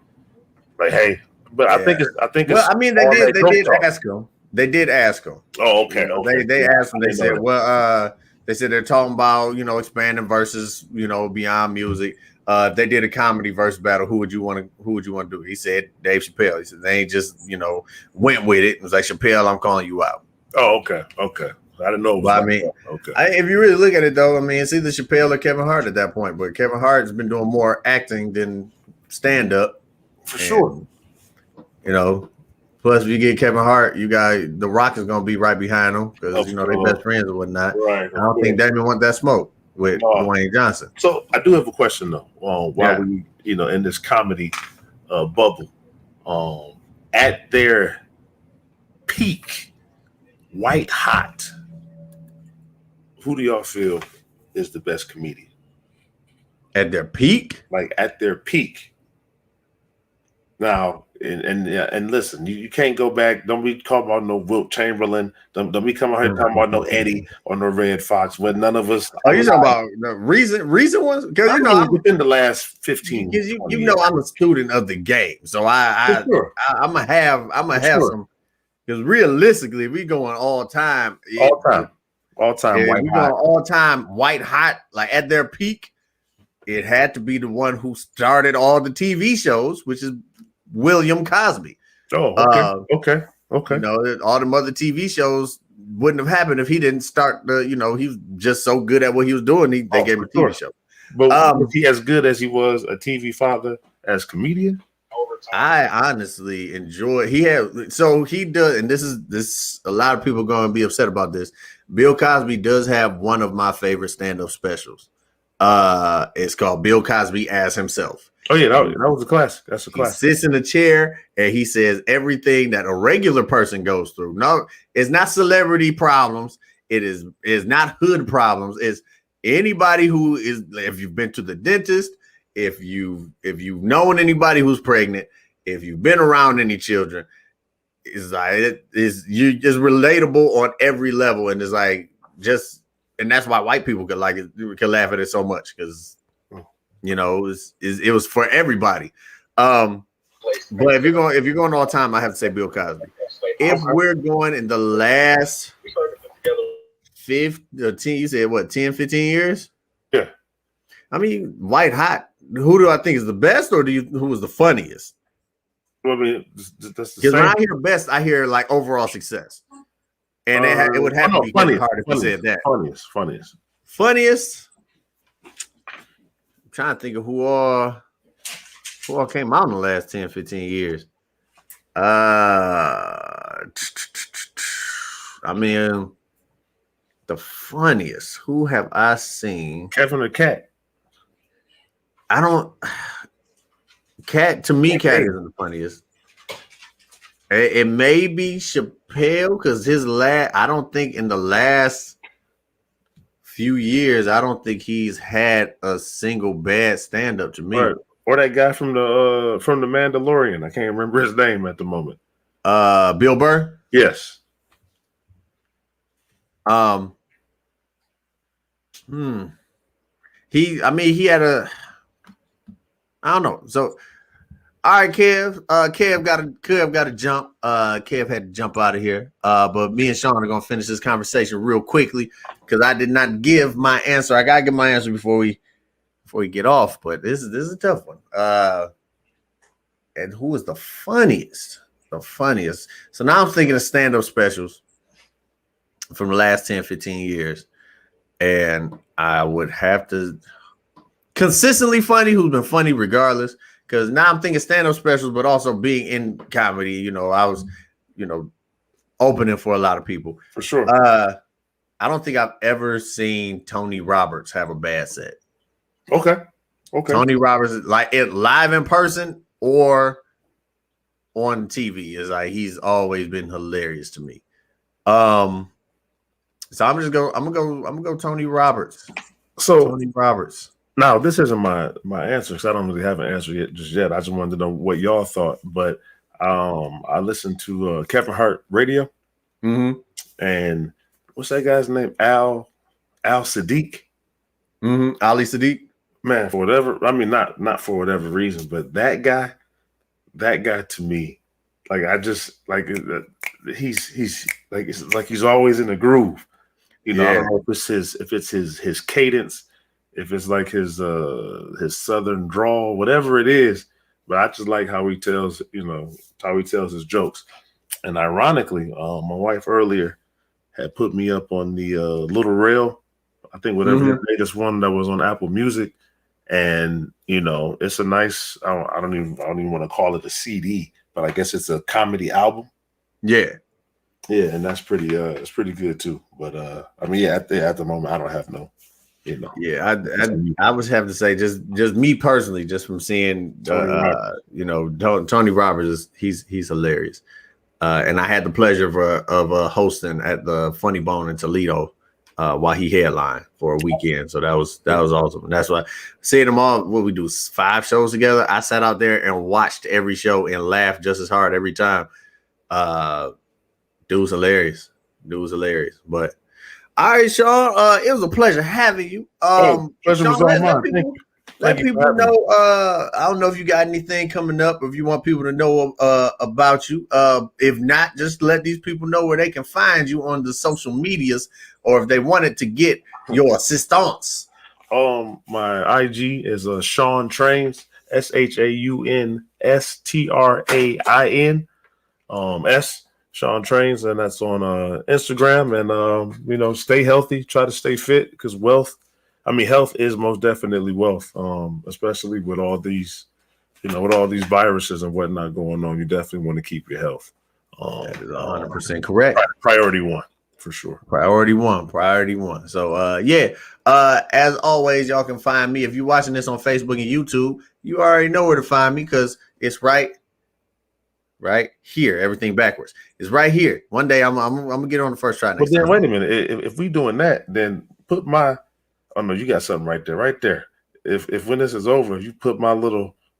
Like, hey, but I think it's. Well, I mean, they did ask him. They did ask him. Oh, okay. They asked him. They said, they said they're talking about expanding versus beyond music. They did a comedy versus battle. Who would you want to do? He said Dave Chappelle. He said they ain't just went with it. It was like, Chappelle, I'm calling you out. Oh, okay. I don't know. But I mean, if you really look at it though, I mean, it's either Chappelle or Kevin Hart at that point. But Kevin Hart has been doing more acting than stand up for sure. Plus, if you get Kevin Hart, you got The Rock is gonna be right behind him because they're best friends or whatnot. Right. I don't think Damon want that smoke with Dwayne Johnson. So I do have a question though. While we, in this comedy bubble, at their peak, white hot, who do y'all feel is the best comedian? At their peak? Like at their peak. Now, and listen, you can't go back. Don't be talking about no Wilt Chamberlain. Don't be coming out here talking about no Eddie or no Red Fox. When none of us. Oh, you talking about the reason ones? Because within the last 15. Because I'm a student of the game, so I'm gonna have some. Because realistically, we going all time. All time white hot. All time white hot, like at their peak, it had to be the one who started all the TV shows, which is William Cosby. Oh, okay. All the other TV shows wouldn't have happened if he didn't start he was just so good at what he was doing. They gave him a TV show. But was he as good as he was a TV father as comedian? I honestly enjoy. He does, and this a lot of people are going to be upset about this. Bill Cosby does have one of my favorite stand-up specials. It's called Bill Cosby as Himself. Oh yeah, that was a classic. That's a classic. He sits in a chair and he says everything that a regular person goes through. No, it's not celebrity problems. It is not hood problems. It's anybody who is. If you've been to the dentist, if you've known anybody who's pregnant, if you've been around any children, it's like it's relatable on every level, and it's like and that's why white people could laugh at it so much because it was for everybody. But if you're going all time, I have to say Bill Cosby. If we're going in the last 15, you said what, 10, 15 years? Yeah. I mean, white hot. Who do I think is the best, or who was the funniest? Well, I mean, that's because when I hear best, I hear like overall success, and it would have to be hard if you said that. Funniest. I'm trying to think of who all came out in the last 10, 15 years. I mean, the funniest. Who have I seen? Kevin the Cat. Cat isn't the funniest. It may be Chappelle because I don't think in the last few years, I don't think he's had a single bad stand-up to me. Right. Or that guy from the Mandalorian. I can't remember his name at the moment. Bill Burr. Yes. He had a, I don't know. So, all right, Kev. Kev got to jump. Kev had to jump out of here. But me and Shaun are gonna finish this conversation real quickly because I did not give my answer. I gotta give my answer before we get off. But this is a tough one. And who is the funniest? The funniest. So now I'm thinking of stand-up specials from the last 10, 15 years. And I would have to consistently funny, who's been funny regardless. Because now I'm thinking stand-up specials, but also being in comedy. You know, I was, opening for a lot of people. For sure. I don't think I've ever seen Tony Roberts have a bad set. Okay. Tony Roberts, like it live in person or on TV, is like he's always been hilarious to me. So I'm gonna go Tony Roberts. So Tony Roberts. Now this isn't my answer because I don't really have an answer yet. I just wanted to know what y'all thought. But I listened to Kevin Hart radio, and what's that guy's name? Al Sadiq. Ali Sadiq. Man, for whatever, I mean, not for whatever reason, but that guy to me, like I just like he's like it's like he's always in the groove. I don't know if it's his cadence, if it's like his southern drawl, whatever it is. But I just like how he tells his jokes. And ironically, my wife earlier had put me up on the Little Rail. I think whatever the latest one that was on Apple Music. And it's a nice. I don't even want to call it a CD, but I guess it's a comedy album. Yeah, and that's pretty. It's pretty good too. But at the moment, I don't have no. Yeah, I would have to say just me personally, just from seeing Tony Roberts, he's hilarious. And I had the pleasure of hosting at the Funny Bone in Toledo. While he headlined for a weekend. So that was awesome. And that's why seeing them all, what we do, 5 shows together. I sat out there and watched every show and laughed just as hard every time. Dude's hilarious. But all right, Shaun, it was a pleasure having you. Pleasure was all mine. Let people know. I don't know if you got anything coming up, or if you want people to know about you. If not, just let these people know where they can find you on the social medias, or if they wanted to get your assistance. My IG is Shaun Trains, ShaunStrain, S Shaun Trains, and that's on Instagram. And stay healthy, try to stay fit, because health is most definitely wealth, especially with all these, with all these viruses and whatnot going on. You definitely want to keep your health. That is 100% correct. Priority one, for sure. Priority one. So, as always, y'all can find me. If you're watching this on Facebook and YouTube, you already know where to find me because it's right here. Everything backwards. It's right here. One day I'm gonna get on the first try. But then wait a minute. If we doing that, then put my. Oh no, you got something right there. If when this is over, if you put my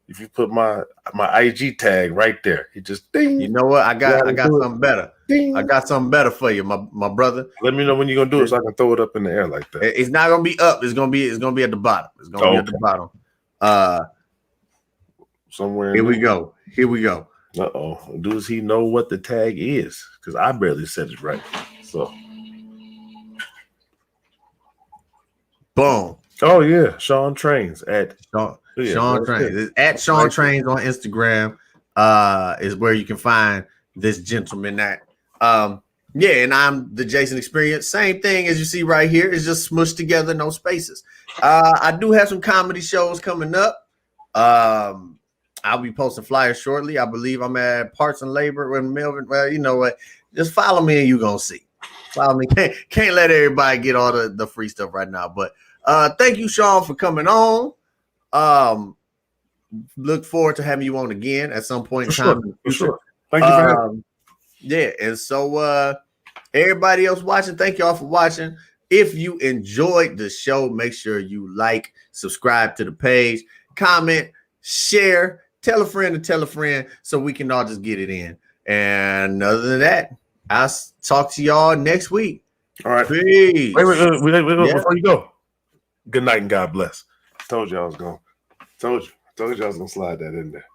IG tag right there, it just ding. You know what? I got something better. Ding. I got something better for you, my brother. Let me know when you're gonna do it so I can throw it up in the air like that. It's not gonna be up. It's gonna be at the bottom. It's gonna be at the bottom. Somewhere. Here we go. Does he know what the tag is? Because I barely said it right. So. Boom. Oh yeah, Shaun Trains at Shaun Trains. It's at Shaun Trains on Instagram. Is where you can find this gentleman at. And I'm the Jason Experience. Same thing as you see right here. It's just smushed together, no spaces. I do have some comedy shows coming up. I'll be posting flyers shortly. I believe I'm at Parts and Labor with Melvin. Well, you know what? Just follow me and you're gonna see. Follow me. Can't let everybody get all the free stuff right now. But thank you, Shaun, for coming on. Look forward to having you on again at some point in time. For sure. Thank you for having me. Yeah, and so everybody else watching, thank y'all for watching. If you enjoyed the show, make sure you like, subscribe to the page, comment, share, tell a friend to tell a friend so we can all just get it in. And other than that, I'll talk to y'all next week. All right. Peace. Wait, Yeah. before you go. Good night and God bless. Told you I was going to slide that in there.